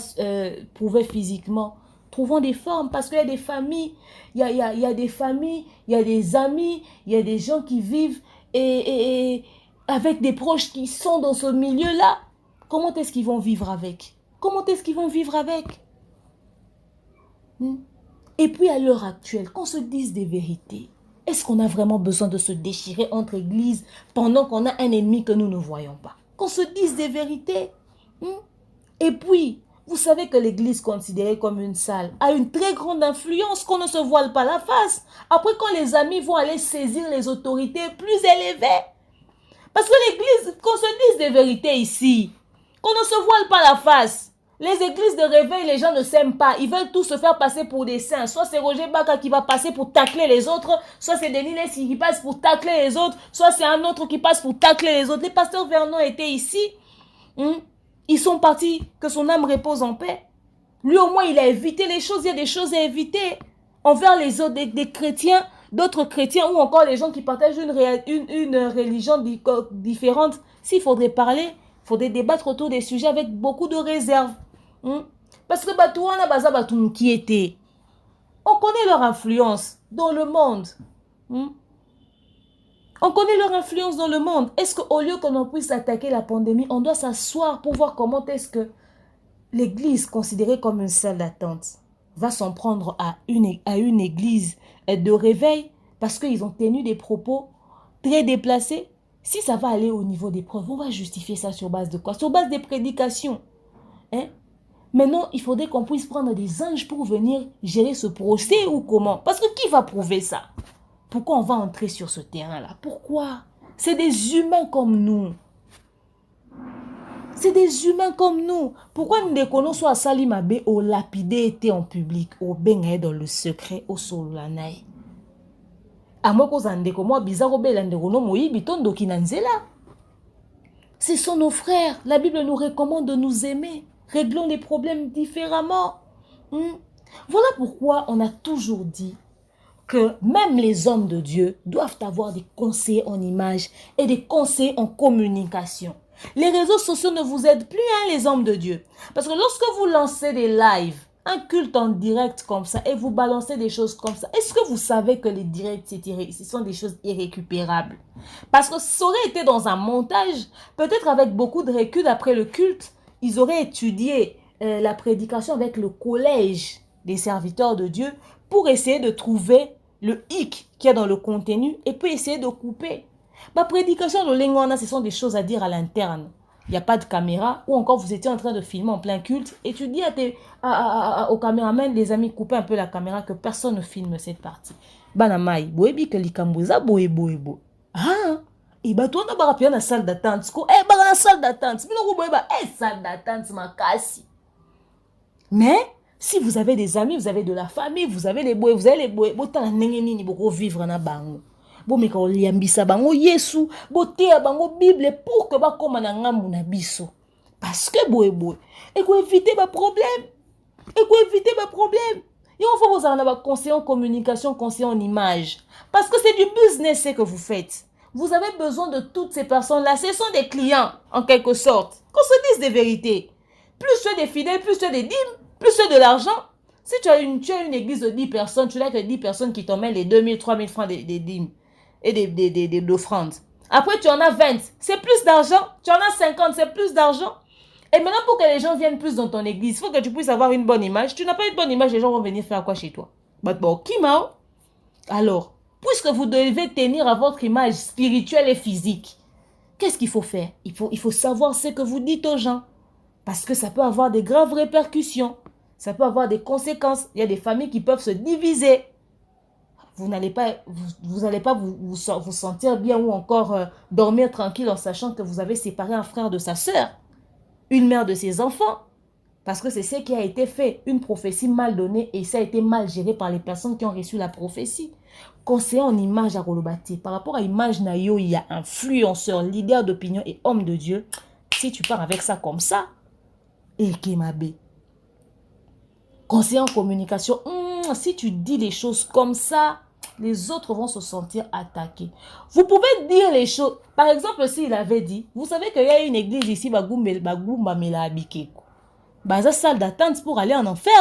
Speaker 2: prouver physiquement, Trouvons des formes parce qu'il y a des familles, il y a des familles, il y a des amis, il y a des gens qui vivent et avec des proches qui sont dans ce milieu-là. Comment est-ce qu'ils vont vivre avec? Comment est-ce qu'ils vont vivre avec? Et puis à l'heure actuelle, qu'on se dise des vérités. Est-ce qu'on a vraiment besoin de se déchirer entre églises pendant qu'on a un ennemi que nous ne voyons pas? Qu'on se dise des vérités. Et puis, vous savez que l'église considérée comme une salle a une très grande influence, qu'on ne se voile pas la face. Après, quand les amis vont aller saisir les autorités plus élevées. Parce que l'église, qu'on se dise des vérités ici, qu'on ne se voile pas la face. Les églises de réveil, les gens ne s'aiment pas. Ils veulent tous se faire passer pour des saints. Soit c'est Roger Baka qui va passer pour tacler les autres. Soit c'est Denis Leslie qui passe pour tacler les autres. Soit c'est un autre qui passe pour tacler les autres. Les pasteurs Vernon étaient ici. Ils sont partis. Que son âme repose en paix. Lui au moins il a évité les choses. Il y a des choses à éviter. Envers les autres, des chrétiens, d'autres chrétiens ou encore les gens qui partagent une religion différente. S'il faudrait parler, il faudrait débattre autour des sujets avec beaucoup de réserve. Parce que Batouana Baza Batoum qui était, on connaît leur influence dans le monde. On connaît leur influence dans le monde. Est-ce qu'au lieu qu'on puisse attaquer la pandémie, on doit s'asseoir pour voir comment est-ce que l'église, considérée comme une salle d'attente, va s'en prendre à une église de réveil parce qu'ils ont tenu des propos très déplacés? Si ça va aller au niveau des preuves, on va justifier ça sur base de quoi? Sur base des prédications. Maintenant, il faudrait qu'on puisse prendre des anges pour venir gérer ce procès ou comment? Parce que qui va prouver ça? Pourquoi on va entrer sur ce terrain-là? Pourquoi? C'est des humains comme nous. C'est des humains comme nous. Pourquoi nous déconnons soit à Salimabe au lapidé était en public, au bengaye dans le secret, au solanaï? Ce sont nos frères. La Bible nous recommande de nous aimer. Réglons les problèmes différemment. Voilà pourquoi on a toujours dit que même les hommes de Dieu doivent avoir des conseillers en image et des conseillers en communication. Les réseaux sociaux ne vous aident plus, les hommes de Dieu. Parce que lorsque vous lancez des lives, un culte en direct comme ça, et vous balancez des choses comme ça, est-ce que vous savez que les directs, ce sont des choses irrécupérables? Parce que ça aurait été dans un montage, peut-être avec beaucoup de recul après le culte, ils auraient étudié la prédication avec le collège des serviteurs de Dieu pour essayer de trouver le hic qu'il y a dans le contenu et puis essayer de couper. Ma prédication de Lengwana, ce sont des choses à dire à l'interne. Il n'y a pas de caméra, ou encore vous étiez en train de filmer en plein culte et tu dis aux caméramans, les amis, coupez un peu la caméra, que personne ne filme cette partie. Banamai, boebi que likambuza boebo. Ah, et bah toi on a pas la salle d'attente. La salle d'attente. Salle d'attente makasi. Mais si vous avez des amis, vous avez de la famille, vous avez les bois, botala nengeni ni boko vivre na bango. Bo meka oliambisa bango Yesu, botea bango Bible pour que ba koma na ngambu na biso. Parce que boye. Et ko éviter ba problème. Et on faut vous en avoir conseiller en communication, conseiller en image. Parce que c'est du business que vous faites. Vous avez besoin de toutes ces personnes-là. Ce sont des clients, en quelque sorte. Qu'on se dise des vérités. Plus tu as des fidèles, plus tu as des dîmes, plus tu as de l'argent. Si tu as une église de 10 personnes, tu n'as que 10 personnes qui t'emmènent les 2000, 3000 francs des dîmes et des offrandes. Après, tu en as 20. C'est plus d'argent. Tu en as 50. C'est plus d'argent. Et maintenant, pour que les gens viennent plus dans ton église, il faut que tu puisses avoir une bonne image. Tu n'as pas une bonne image, les gens vont venir faire quoi chez toi? Alors, puisque vous devez tenir à votre image spirituelle et physique, qu'est-ce qu'il faut faire? Il faut savoir ce que vous dites aux gens. Parce que ça peut avoir des graves répercussions. Ça peut avoir des conséquences. Il y a des familles qui peuvent se diviser. Vous n'allez pas vous sentir bien ou encore dormir tranquille en sachant que vous avez séparé un frère de sa sœur, une mère de ses enfants. Parce que c'est ce qui a été fait. Une prophétie mal donnée et ça a été mal géré par les personnes qui ont reçu la prophétie. Conseiller en image à Rolobati. Par rapport à image Nayo, il y a influenceur, leader d'opinion et homme de Dieu. Si tu pars avec ça comme ça, et Kemabe. Conseiller en communication, si tu dis des choses comme ça, les autres vont se sentir attaqués. Vous pouvez dire les choses. Par exemple, s'il avait dit, vous savez qu'il y a une église ici, Bagoumba Mela Abikeko. Baza salle d'attente pour aller en enfer.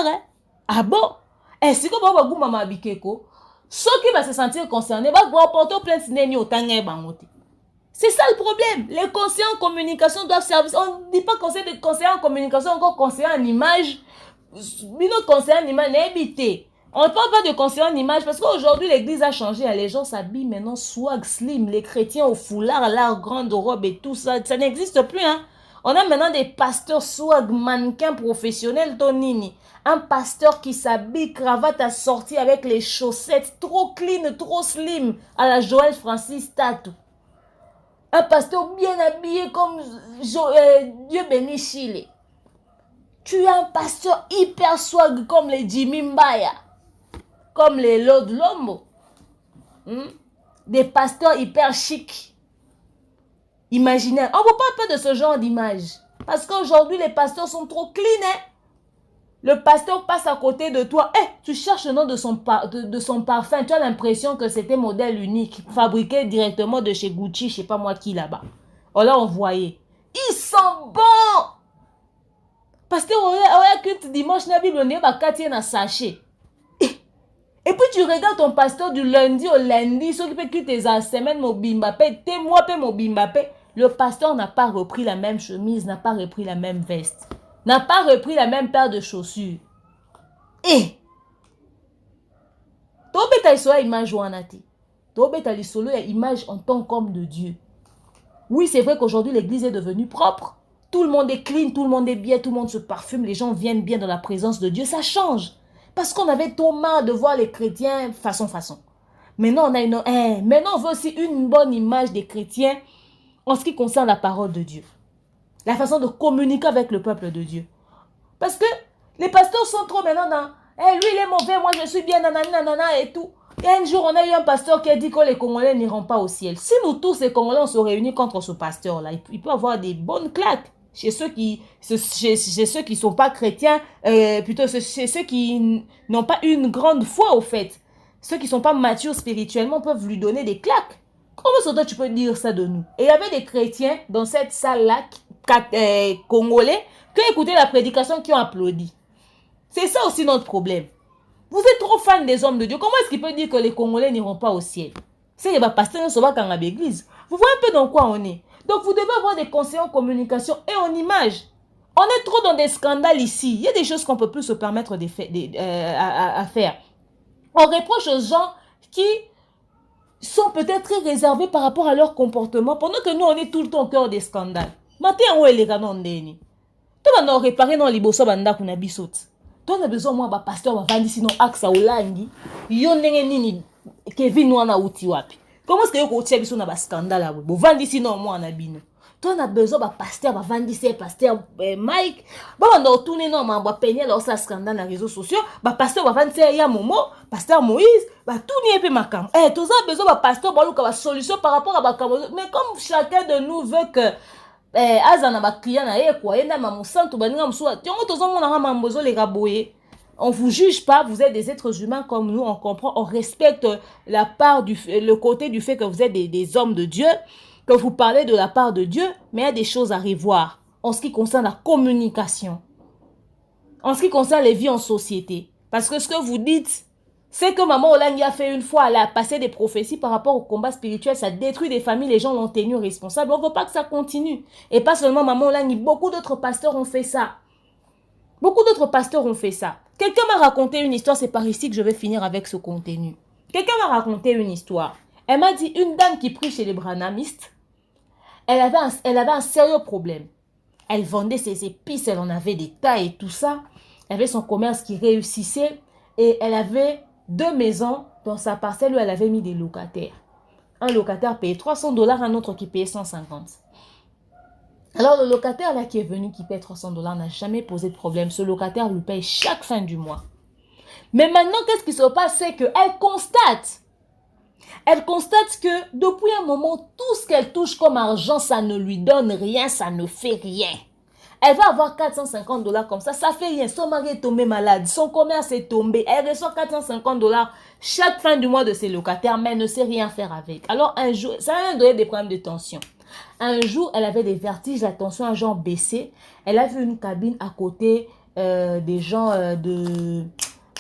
Speaker 2: Ah bon? Si vous avez maman bikeko, ceux qui vont se sentir concernés vont porter plainte neni au tangé bangote. C'est ça le problème. Les conseillers en communication doivent servir. On ne dit pas conseiller en communication, encore conseiller en image. Notre conseiller en image n'est évité. On ne parle pas de conseiller en image parce qu'aujourd'hui l'église a changé. Les gens s'habillent maintenant swag, slim. Les chrétiens au foulard, la grande robe et tout ça. Ça n'existe plus. Hein. On a maintenant des pasteurs swag, mannequins professionnels, Tonini. Un pasteur qui s'habille, cravate assortie avec les chaussettes trop clean, trop slim à la Joël Francis Tatou. Un pasteur bien habillé comme Dieu béni Chile. Tu es un pasteur hyper swag comme les Jimmy Mbaya, comme les Lord Lombo. Des pasteurs hyper chics. Imaginez, on ne parle pas de ce genre d'image. Parce qu'aujourd'hui, les pasteurs sont trop clean. Hein? Le pasteur passe à côté de toi. Tu cherches le nom de son parfum. Tu as l'impression que c'était modèle unique. Fabriqué directement de chez Gucci. Je ne sais pas moi qui là-bas. Oh là, on voyait. Ils sont bons. Pasteur, on a culte dimanche. La Bible, on est à sachet. Et puis tu regardes ton pasteur du lundi au lundi. Ceux qui peut quitter tes semaines, mon bimbappé. T'es moi, mon bimbappé. Le pasteur n'a pas repris la même chemise. N'a pas repris la même veste. N'a pas repris la même paire de chaussures. Tobeta isola image wanati. Tobeta lisolo ya image en tant qu'homme de Dieu. Oui, c'est vrai qu'aujourd'hui l'église est devenue propre. Tout le monde est clean, tout le monde est bien, tout le monde se parfume, les gens viennent bien dans la présence de Dieu. Ça change. Parce qu'on avait trop marre de voir les chrétiens façon. Maintenant, maintenant on veut aussi une bonne image des chrétiens en ce qui concerne la parole de Dieu. La façon de communiquer avec le peuple de Dieu. Parce que les pasteurs sont trop maintenant dans lui il est mauvais, moi je suis bien, nanana et tout. Et un jour, on a eu un pasteur qui a dit que les Congolais n'iront pas au ciel. Si nous tous, les Congolais, on se réunit contre ce pasteur-là, il peut avoir des bonnes claques chez ceux qui ne sont pas chrétiens, plutôt chez ceux qui n'ont pas une grande foi au fait. Ceux qui ne sont pas matures spirituellement peuvent lui donner des claques. Comment tu peux dire ça de nous? Et il y avait des chrétiens dans cette salle-là, congolais, qui ont écouté la prédication, qui ont applaudi. C'est ça aussi notre problème. Vous êtes trop fan des hommes de Dieu. Comment est-ce qu'il peut dire que les Congolais n'iront pas au ciel? C'est que pasteur ne soit pas dans l'église. Vous voyez un peu dans quoi on est. Donc vous devez avoir des conseillers en communication et en image. On est trop dans des scandales ici. Il y a des choses qu'on ne peut plus se permettre à faire. On reproche aux gens qui sont peut-être très réservés par rapport à leur comportement, pendant que nous, on est tout le temps au cœur des scandales. Matin, on est les canons d'Eni. Tu vas réparer dans les bosses banda kuna bisot. Tu as besoin moi ba pasteur va vendre sinon axa olangi. Yo ndenge nini Kevin wana uti wapi. Comment est-ce que yo ko tia biso na ba scandale abo. Bo vendre sinon moi na bino. Tu as besoin ba pasteur va vendre c'est pasteur Mike. Ba on a tourner non ma ba peigner là ça scandale na réseaux sociaux. Ba pasteur va vendre c'est ya Momo, pasteur Moïse, ba tourner un peu makam. Tu as besoin ba pasteur ba luka ba solution par rapport à ba kamo. Mais comme chacun de nous veut que azana ba client na quoi yenda mamusantu baninga msuwa tiongo tozomona nga mambozo les raboyer. On vous juge pas, vous êtes des êtres humains comme nous, on comprend, on respecte la part le côté du fait que vous êtes des hommes de Dieu, que vous parlez de la part de Dieu, mais il y a des choses à revoir en ce qui concerne la communication, en ce qui concerne les vies en société. Parce que ce que vous dites, c'est que Maman Olangi a fait une fois, elle a passé des prophéties par rapport au combat spirituel, ça détruit des familles, les gens l'ont tenu responsable. On ne veut pas que ça continue. Et pas seulement Maman Olangi, beaucoup d'autres pasteurs ont fait ça. Beaucoup d'autres pasteurs ont fait ça. Quelqu'un m'a raconté une histoire, c'est par ici que je vais finir avec ce contenu. Quelqu'un m'a raconté une histoire. Elle m'a dit, une dame qui prie chez les branhamistes, elle avait un sérieux problème. Elle vendait ses épices, elle en avait des tas et tout ça. Elle avait son commerce qui réussissait et elle avait 2 maisons dans sa parcelle où elle avait mis des locataires. Un locataire payait $300, un autre qui payait 150. Alors le locataire là qui est venu, qui paye $300, n'a jamais posé de problème. Ce locataire lui paye chaque fin du mois. Mais maintenant, qu'est-ce qui se passe? C'est qu'elle constate. Elle constate que depuis un moment, tout ce qu'elle touche comme argent, ça ne lui donne rien, ça ne fait rien. Elle va avoir $450 comme ça fait rien. Son mari est tombé malade, son commerce est tombé. Elle reçoit $450 chaque fin du mois de ses locataires, mais elle ne sait rien faire avec. Alors un jour, ça a donné des problèmes de tension. Un jour, elle avait des vertiges, la tension a genre baissé. Elle a vu une cabine à côté des gens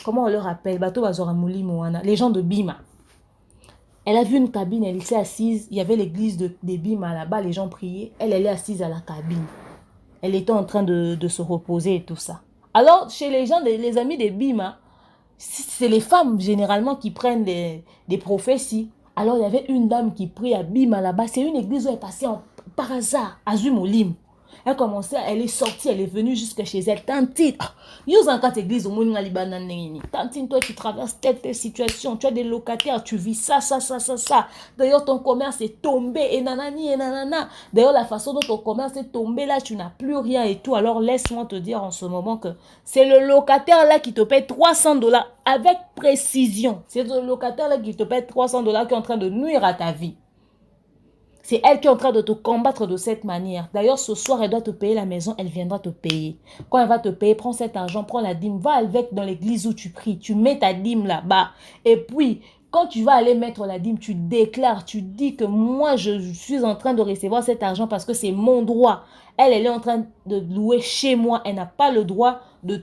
Speaker 2: comment on leur appelle, Bato Bazoramouli Moana, les gens de Bima. Elle a vu une cabine, elle s'est assise, il y avait l'église de Bima là-bas, les gens priaient, elle est assise à la cabine. Elle était en train de se reposer et tout ça. Alors, chez les gens, les amis de Bima, c'est les femmes généralement qui prennent des prophéties. Alors, il y avait une dame qui prie à Bima là-bas. C'est une église où elle est passée par hasard, à Zumolim. Elle commençait, elle est sortie, elle est venue jusque chez elle. Tantine, nous en quatre églises au monde Tantine, toi tu traverses telle situation, tu as des locataires, tu vis ça. D'ailleurs ton commerce est tombé et nanani et nanana. D'ailleurs la façon dont ton commerce est tombé là, tu n'as plus rien et tout. Alors laisse-moi te dire en ce moment que c'est le locataire là qui te paie $300 avec précision. C'est le locataire là qui te paie $300 qui est en train de nuire à ta vie. C'est elle qui est en train de te combattre de cette manière. D'ailleurs, ce soir, elle doit te payer la maison, elle viendra te payer. Quand elle va te payer, prends cet argent, prends la dîme, va avec dans l'église où tu pries, tu mets ta dîme là-bas. Et puis, quand tu vas aller mettre la dîme, tu déclares, tu dis que moi, je suis en train de recevoir cet argent parce que c'est mon droit. Elle est en train de louer chez moi. Elle n'a pas le droit de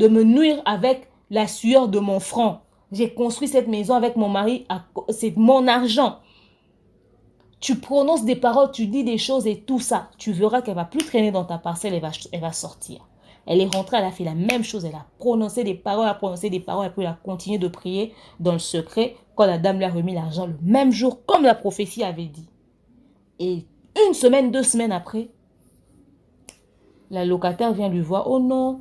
Speaker 2: me nuire avec la sueur de mon front. J'ai construit cette maison avec mon mari, c'est mon argent. Tu prononces des paroles, tu dis des choses et tout ça. Tu verras qu'elle ne va plus traîner dans ta parcelle, elle va sortir. Elle est rentrée, elle a fait la même chose. Elle a prononcé des paroles, et puis elle a continué de prier dans le secret quand la dame lui a remis l'argent le même jour, comme la prophétie avait dit. Et 1 semaine, 2 semaines après, la locataire vient lui voir. Oh non,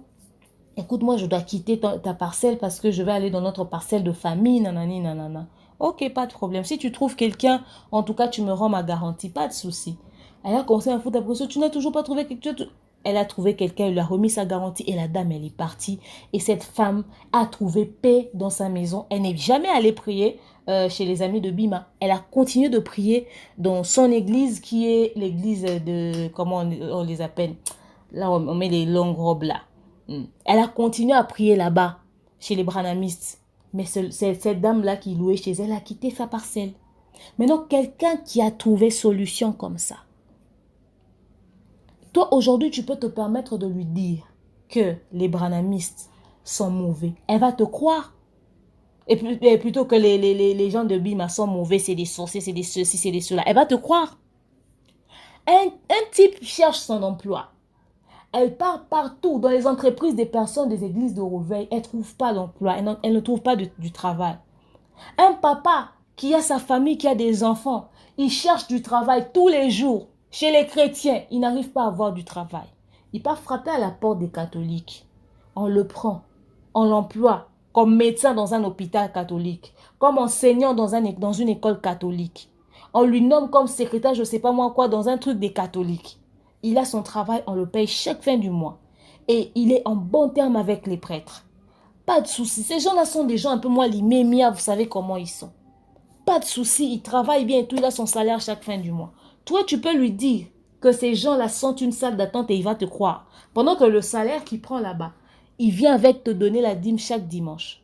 Speaker 2: écoute, moi je dois quitter ta parcelle parce que je vais aller dans notre parcelle de famille, nanani, nanana. Ok, pas de problème. Si tu trouves quelqu'un, en tout cas, tu me rends ma garantie. Pas de souci. Elle a commencé à foutre après ça. Tu n'as toujours pas trouvé quelqu'un. Elle a trouvé quelqu'un, elle lui a remis sa garantie et la dame, elle est partie. Et cette femme a trouvé paix dans sa maison. Elle n'est jamais allée prier chez les amis de Bima. Elle a continué de prier dans son église qui est l'église de... Comment on les appelle? Là, on met les longues robes là. Elle a continué à prier là-bas, chez les branamistes. Mais cette dame-là qui louait chez elle a quitté sa parcelle. Maintenant, quelqu'un qui a trouvé solution comme ça. Toi, aujourd'hui, tu peux te permettre de lui dire que les branamistes sont mauvais. Elle va te croire. Et plutôt que les gens de Bima sont mauvais, c'est des sorciers, c'est des ceci, c'est des cela. Elle va te croire. Un type cherche son emploi. Elle part partout, dans les entreprises des personnes, des églises de réveil. Elle ne trouve pas d'emploi, elle ne trouve pas du travail. Un papa qui a sa famille, qui a des enfants, il cherche du travail tous les jours. Chez les chrétiens, il n'arrive pas à avoir du travail. Il part frapper à la porte des catholiques. On le prend, on l'emploie comme médecin dans un hôpital catholique, comme enseignant dans une école catholique. On lui nomme comme secrétaire, je ne sais pas moi quoi, dans un truc des catholiques. Il a son travail, on le paye chaque fin du mois. Et il est en bon terme avec les prêtres. Pas de souci. Ces gens-là sont des gens un peu moins limémia, vous savez comment ils sont. Pas de souci, il travaille bien et tout, il a son salaire chaque fin du mois. Toi, tu peux lui dire que ces gens-là sont une salle d'attente et il va te croire. Pendant que le salaire qu'il prend là-bas, il vient avec te donner la dîme chaque dimanche.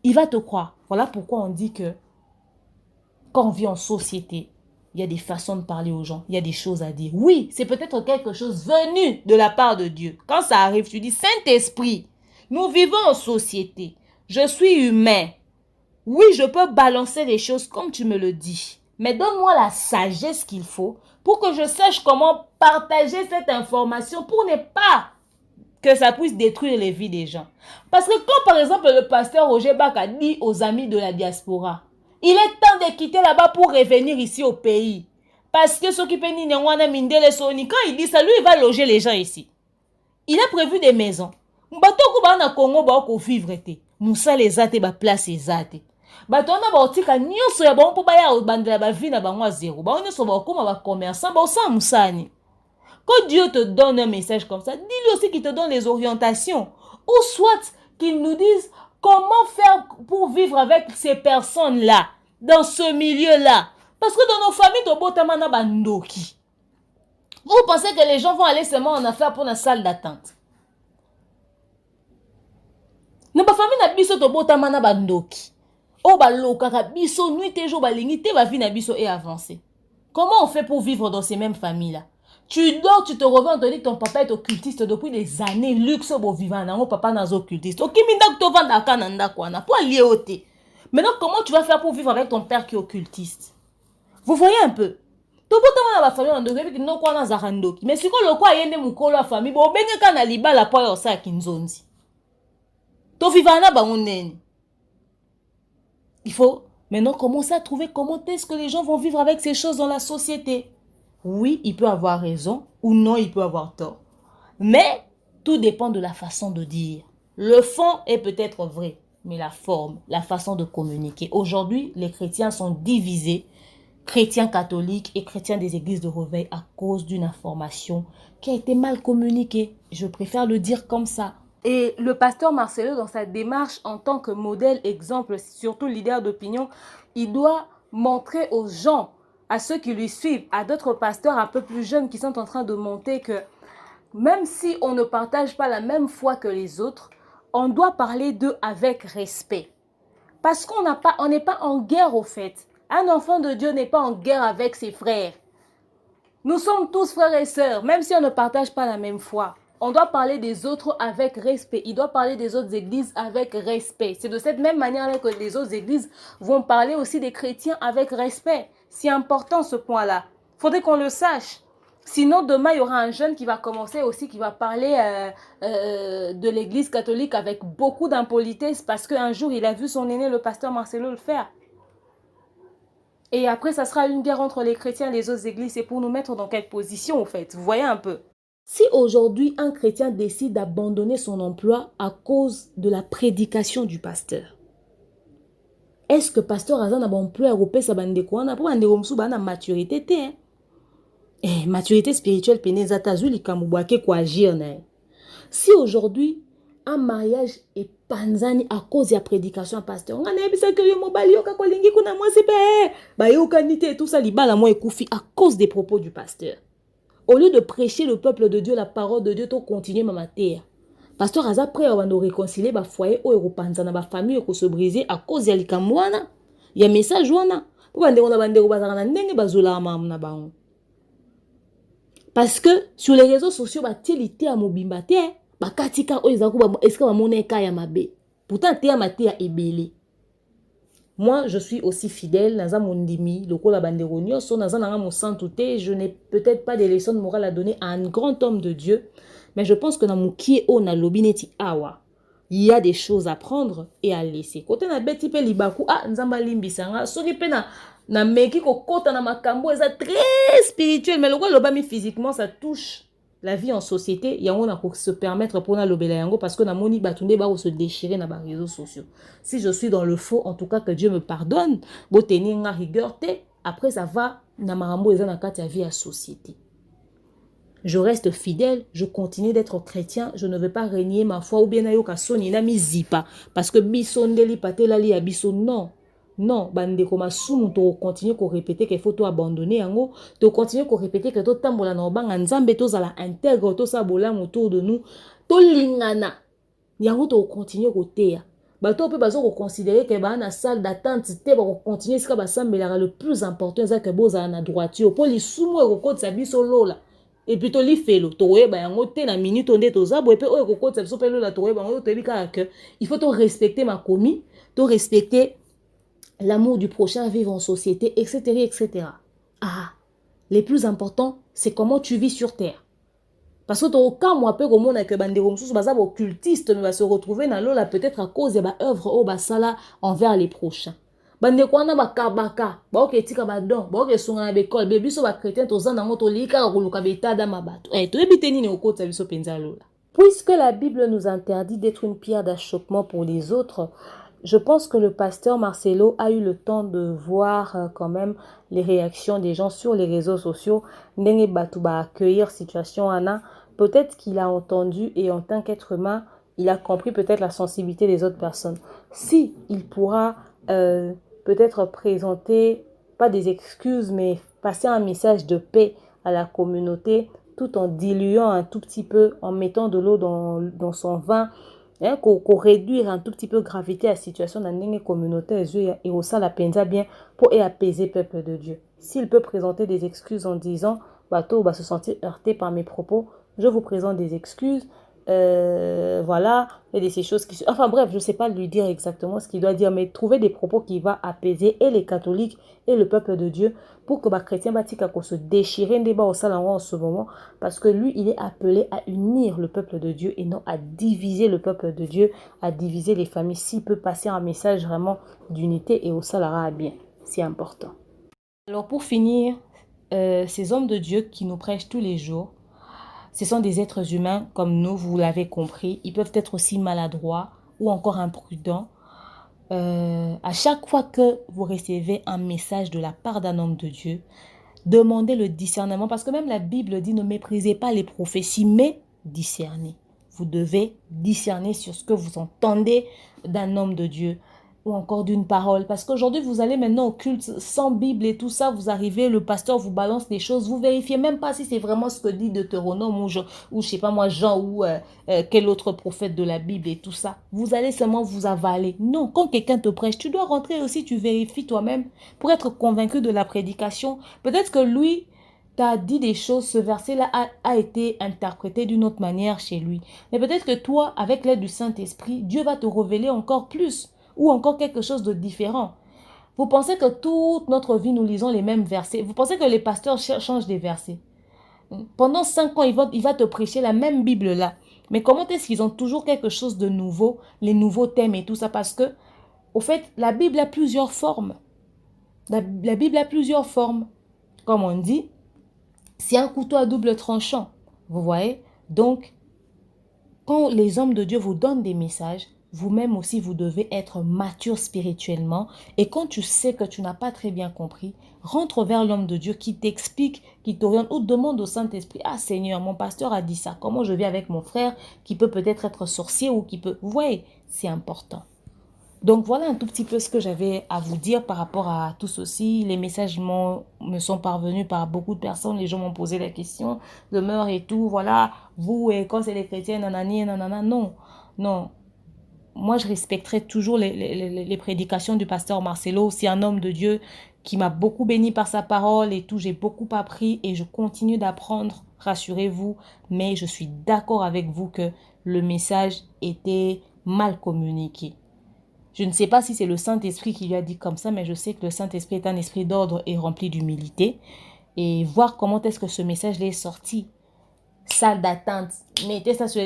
Speaker 2: Il va te croire. Voilà pourquoi on dit que quand on vit en société, il y a des façons de parler aux gens. Il y a des choses à dire. Oui, c'est peut-être quelque chose venu de la part de Dieu. Quand ça arrive, tu dis, Saint-Esprit, nous vivons en société. Je suis humain. Oui, je peux balancer les choses comme tu me le dis. Mais donne-moi la sagesse qu'il faut pour que je sache comment partager cette information pour ne pas que ça puisse détruire les vies des gens. Parce que quand, par exemple, le pasteur Roger Baka dit aux amis de la diaspora, il est temps de quitter là-bas pour revenir ici au pays. Parce que ceux qui peuvent dire, quand il dit ça, lui, il va loger les gens ici. Il a prévu des maisons. Bato na Congo ba ko vivre te. Musa les ate ba place ezate. Bato na ba otika nyonso ya bon po ba ya bandela ba vie na bango zéro. Ba nyonso ba koma ba commerçant ba osa musani. Quand Dieu te donne un message comme ça, dis-lui aussi qu'il te donne les orientations. Ou soit qu'il nous dise comment faire pour vivre avec ces personnes-là, dans ce milieu-là. Parce que dans nos familles, to botama na bandoki. Vous pensez que les gens vont aller seulement en affaires pour la salle d'attente? Na ba famille na biso to botama na bandoki. O ba lokaka biso nuit et jour ba lingi te ba vie na biso et avancer. Comment on fait pour vivre dans ces mêmes familles-là? Tu dors, tu te reviens, on te dit que ton papa est occultiste depuis des années. Luxe beau vivant, non, papa n'est occultiste. Ok, mindak to vanda kananda quoi, n'a pas lié au thé. Maintenant, comment tu vas faire pour vivre avec ton père qui est occultiste? Vous voyez un peu? To bota na ba famille on devait non quoi na zarandoki. Mais si ko lo kwa yende mukolo la famille, bo benge kana libala po yo sa kinzonzi. To vivana ba uneni. Il faut maintenant commencer à trouver comment est-ce que les gens vont vivre avec ces choses dans la société. Oui, il peut avoir raison ou non, il peut avoir tort. Mais tout dépend de la façon de dire. Le fond est peut-être vrai, mais la forme, la façon de communiquer. Aujourd'hui, les chrétiens sont divisés, chrétiens catholiques et chrétiens des églises de réveil à cause d'une information qui a été mal communiquée. Je préfère le dire comme ça. Et le pasteur Marcelo, dans sa démarche en tant que modèle, exemple, surtout leader d'opinion, il doit montrer aux gens, à ceux qui lui suivent, à d'autres pasteurs un peu plus jeunes qui sont en train de monter que même si on ne partage pas la même foi que les autres, on doit parler d'eux avec respect. Parce qu'on n'est pas en guerre au fait. Un enfant de Dieu n'est pas en guerre avec ses frères. Nous sommes tous frères et sœurs, même si on ne partage pas la même foi. On doit parler des autres avec respect. Il doit parler des autres églises avec respect. C'est de cette même manière que les autres églises vont parler aussi des chrétiens avec respect. C'est important ce point-là. Il faudrait qu'on le sache. Sinon, demain, il y aura un jeune qui va commencer aussi, qui va parler de l'église catholique avec beaucoup d'impolitesse parce qu'un jour, il a vu son aîné, le pasteur Marcelo, le faire. Et après, ça sera une guerre entre les chrétiens et les autres églises. C'est pour nous mettre dans quelle position, en fait? Vous voyez un peu? Si aujourd'hui, un chrétien décide d'abandonner son emploi à cause de la prédication du pasteur, est-ce que pasteur Azan a bon emploi européen sa bande quoi? On a pas bande maturité, hein? Maturité spirituelle, si aujourd'hui, un mariage est panzani à cause de la prédication à pasteur, on a tout ça, à cause des propos du pasteur. Au lieu de prêcher le peuple de Dieu, la parole de Dieu, tu continues à terre. Pasteur Aza prêt à nous réconcilier, ba foyer, ou panzana, ba famille, ou se briser à cause de l'ikamoana. Il y a un message, wana. Parce que sur les réseaux sociaux, est à mobimba te, katika est-ce que monnaie kaya mabe. Pourtant te amate ya ebele. Moi, je suis aussi fidèle dans mon demi, le la banderonio, dans mon santé, je n'ai peut-être pas des leçons morales à donner à un grand homme de Dieu, mais je pense que dans mon kie o na lobineti awa, il y a des choses à prendre et à laisser. Côté na beti pe libaku, nzamba limbisanga, soki pe na meki ko kota na makambo, ça très spirituel, mais le quoi lobami physiquement, ça touche la vie en société. Il y a on a pour se permettre pour na lobela yango parce que na moni batunde ba se déchirer na ba réseaux sociaux. Si je suis dans le faux, en tout cas que Dieu me pardonne, bo tenir nga rigueur te, après ça va na marambo eza na kati ya vie à société. Je reste fidèle, je continue d'être chrétien, je ne vais pas renier ma foi ou bien ayoka soni na mi zipa parce que bisondeli patelali ya biso non. Non, bande comme sumu to continuer ko répéter qu'il faut to abandonner yango, to continuer ko répéter que to tambola na obanga nzambe to zala intègre to sa bola autour de nous, to lingana. Yango to continuer ko teya. Ba to pe bazo ko considérer que ba na salle d'attente te ba ko continuer ska ba sambela le plus important c'est que boza na droiture pour li sumu ko kotsa biso lola. Et puis to li felo to weba yango te na minute onde to zabo et puis o ko kotsa biso pe lola to weba yango to bika que il faut to respecter ma commis, to respecter l'amour du prochain, vivre en société, etc., etc. Ah, les plus importants, c'est comment tu vis sur terre. Parce que au cas moi peu comme on a que bande romsus bazab occultiste mais va se retrouver dans l'eau là peut-être à cause de ba œuvre au basala envers les prochains. Bande ko na ba kabaka, ba ok tika ba don, ba ok sunga na bekol, bebi so ba chrétien to zana ngoto lika ko luka beta da mabato. To ebiteni ne okota biso penza lola. Puisque la Bible nous interdit d'être une pierre d'achoppement pour les autres, je pense que le pasteur Marcelo a eu le temps de voir quand même les réactions des gens sur les réseaux sociaux. Ndenge Batouba accueillir situation Anna. Peut-être qu'il a entendu et en tant qu'être humain, il a compris peut-être la sensibilité des autres personnes. Si il pourra peut-être présenter, pas des excuses, mais passer un message de paix à la communauté tout en diluant un tout petit peu, en mettant de l'eau dans son vin, qu'on réduire un tout petit peu gravité à la situation dans une communauté et au sein la pensa bien pour apaiser le peuple de Dieu. S'il peut présenter des excuses en disant bateau va se sentir heurté par mes propos. Je vous présente des excuses. Voilà, il y a ces choses qui... Enfin bref, je ne sais pas lui dire exactement ce qu'il doit dire, mais trouver des propos qui vont apaiser et les catholiques et le peuple de Dieu pour que les chrétiens se déchirer un débat au salon en ce moment, parce que lui, il est appelé à unir le peuple de Dieu et non à diviser le peuple de Dieu, à diviser les familles. S'il peut passer un message vraiment d'unité et au salara bien, c'est important. Alors pour finir, ces hommes de Dieu qui nous prêchent tous les jours, ce sont des êtres humains comme nous, vous l'avez compris. Ils peuvent être aussi maladroits ou encore imprudents. À chaque fois que vous recevez un message de la part d'un homme de Dieu, demandez le discernement, parce que même la Bible dit ne méprisez pas les prophéties, mais discernez. Vous devez discerner sur ce que vous entendez d'un homme de Dieu ou encore d'une parole. Parce qu'aujourd'hui, vous allez maintenant au culte sans Bible et tout ça, vous arrivez, le pasteur vous balance des choses, vous vérifiez même pas si c'est vraiment ce que dit Deutéronome ou je sais pas moi, Jean ou quel autre prophète de la Bible et tout ça. Vous allez seulement vous avaler. Non, quand quelqu'un te prêche, tu dois rentrer aussi, tu vérifies toi-même pour être convaincu de la prédication. Peut-être que lui t'as dit des choses, ce verset-là a été interprété d'une autre manière chez lui. Mais peut-être que toi, avec l'aide du Saint-Esprit, Dieu va te révéler encore plus ou encore quelque chose de différent. Vous pensez que toute notre vie, nous lisons les mêmes versets. Vous pensez que les pasteurs changent des versets. Pendant 5 ans, il va te prêcher la même Bible-là. Mais comment est-ce qu'ils ont toujours quelque chose de nouveau, les nouveaux thèmes et tout ça? Parce que, au fait, la Bible a plusieurs formes. La Bible a plusieurs formes. Comme on dit, c'est un couteau à double tranchant. Vous voyez? Donc, quand les hommes de Dieu vous donnent des messages, vous-même aussi, vous devez être mature spirituellement. Et quand tu sais que tu n'as pas très bien compris, rentre vers l'homme de Dieu qui t'explique, qui t'oriente ou demande au Saint-Esprit, « Ah Seigneur, mon pasteur a dit ça. Comment je vis avec mon frère qui peut peut-être être sorcier ou qui peut... » Vous voyez, c'est important. Donc voilà un tout petit peu ce que j'avais à vous dire par rapport à tout ceci. Les messages me sont parvenus par beaucoup de personnes. Les gens m'ont posé la question de meurtre et tout. Voilà, vous, et quand c'est les chrétiens, nanani, nanana. Non, non. Moi, je respecterai toujours les prédications du pasteur Marcelo. C'est un homme de Dieu qui m'a beaucoup béni par sa parole et tout. J'ai beaucoup appris et je continue d'apprendre, rassurez-vous. Mais je suis d'accord avec vous que le message était mal communiqué. Je ne sais pas si c'est le Saint-Esprit qui lui a dit comme ça, mais je sais que le Saint-Esprit est un esprit d'ordre et rempli d'humilité. Et voir comment est-ce que ce message est sorti. Salle d'attente, mettez ça sur...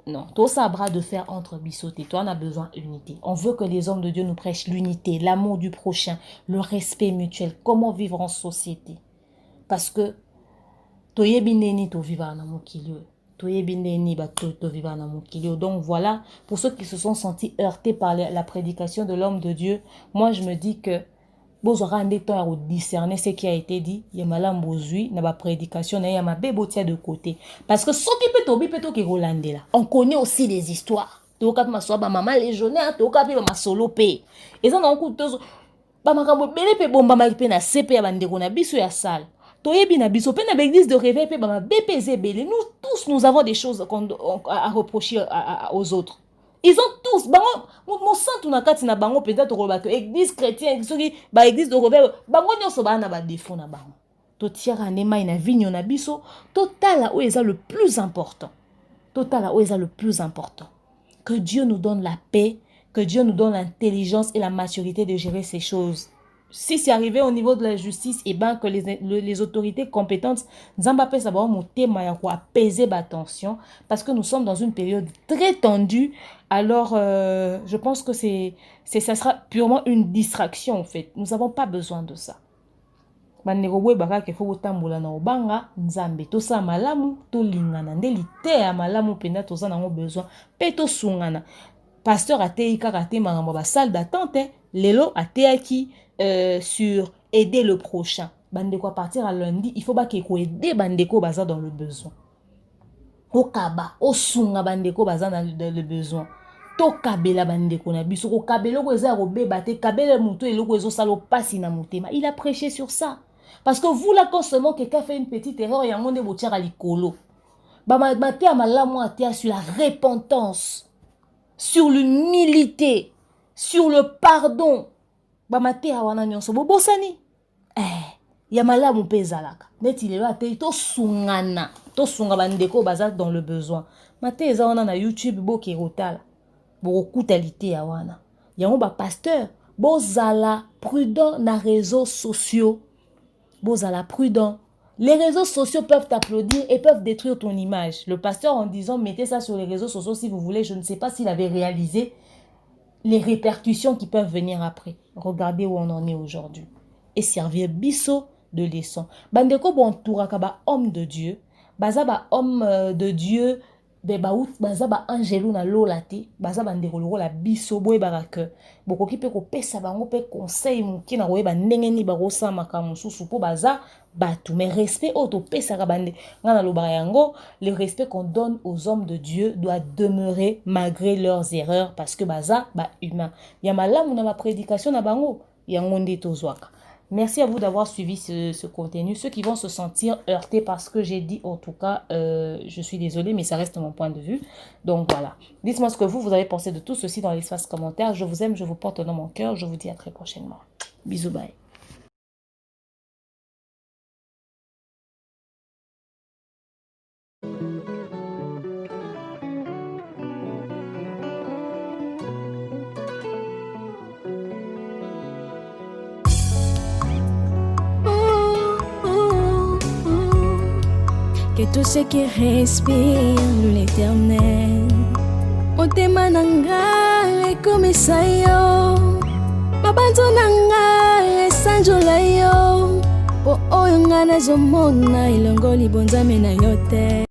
Speaker 2: Non, tout ça a bras de fer entre bissotés. Toi, on a besoin d'unité. On veut que les hommes de Dieu nous prêchent l'unité, l'amour du prochain, le respect mutuel, comment vivre en société. Parce que, donc voilà, pour ceux qui se sont sentis heurtés par la prédication de l'homme de Dieu, moi je me dis que vous aurez un temps à discerner ce qui a été dit. Il y a malam bozui, na ba prédication, il y a ma bébotia de côté. Parce que ce qui peut tobi peut toki rolande là. On connaît aussi des histoires. Toka ma soa ba maman légionnaire, toka pe ma solo pe. Et ça na coup tozo ba makambo bele pe bomba ma pe na CP ya bandeko na biso ya salle. Toyebi na biso pe na l'église de réveil pe ba ma BPZ bele. Nous tous nous avons des choses à reprocher aux autres. Ils ont tous, mon sang na kati na bango peut-être roba que église chrétienne, soki ba église de rebelle, bango nyonso ba na ba défaut na bango. To tiara nema ina vigno na biso, total où est le plus important. Total où est le plus important. Que Dieu nous donne la paix, que Dieu nous donne l'intelligence et la maturité de gérer ces choses. Si c'est arrivé au niveau de la justice, et ben que les autorités compétentes Nzambape ça va monter maya pour apaiser la tension parce que nous sommes dans une période très tendue. Alors je pense que ça sera purement une distraction en fait. Nous n'avons pas besoin de ça. Bandeko baka ke faut tambola na obanga Nzambe to sa malamu to lingana ndeli te ya malamu penda to za nango besoin pe to sungana. Pasteur a teika kate marambo ba salle d'attente lelo a teaki sur aider le prochain. Bandeko à partir à lundi, il faut pas qu'il aider bandeko baza dans le besoin. Okaba, osunga bandeko baza dans le besoin. To kabela bandeko na biso ko kabelo ko eza ko beba te kabela muto eloko ezo salo pasi na motema. Il a prêché sur ça. Parce que vous là quand seulement quelqu'un fait une petite erreur ya monde botiara likolo. Ba maté à malamu atia sur la repentance, sur l'humilité, sur le pardon. Bamate awana nyonso bobosani ya malamu mpe ezalaka neti lelo ate tosungana tosunga bandeko baza dans le besoin mate eza wana na YouTube boke kotala bokokutali te ya wana yango bapasteur bozala prudent na réseaux sociaux bozala prudent. Les réseaux sociaux peuvent t'applaudir et peuvent détruire ton image. Le pasteur en disant mettez ça sur les réseaux sociaux si vous voulez, je ne sais pas s'il avait réalisé les répercussions qui peuvent venir après. Regardez où on en est aujourd'hui. Et servir biso de leçon. Bandeko bon touraka ba homme de Dieu, baza ba homme de Dieu, baza ba angelou na lolate, baza bandeko loko la biso boye baraka. Bokoki pe ko pesa bango pe conseil muki na koyeba ndenge ni barosa makamu susu po baza batu. Mais respect auto pesa ka bande ngana lobara yango, le respect qu'on donne aux hommes de Dieu doit demeurer malgré leurs erreurs parce que baza ba humain. Ya malamu na ma prédication na bango yango nde tozwaka. Merci à vous d'avoir suivi ce contenu. Ceux qui vont se sentir heurtés parce que j'ai dit, en tout cas, je suis désolée, mais ça reste mon point de vue. Donc voilà. Dites-moi ce que vous avez pensé de tout ceci dans l'espace commentaire. Je vous aime, je vous porte dans mon cœur. Je vous dis à très prochainement. Bisous, bye.
Speaker 1: Que tous ceux qui respirent l'Éternel, motema nanga ekomisa yo, mabanzo nanga esanjola yo, po oyo nga nazomona elongo libonzame na yo te.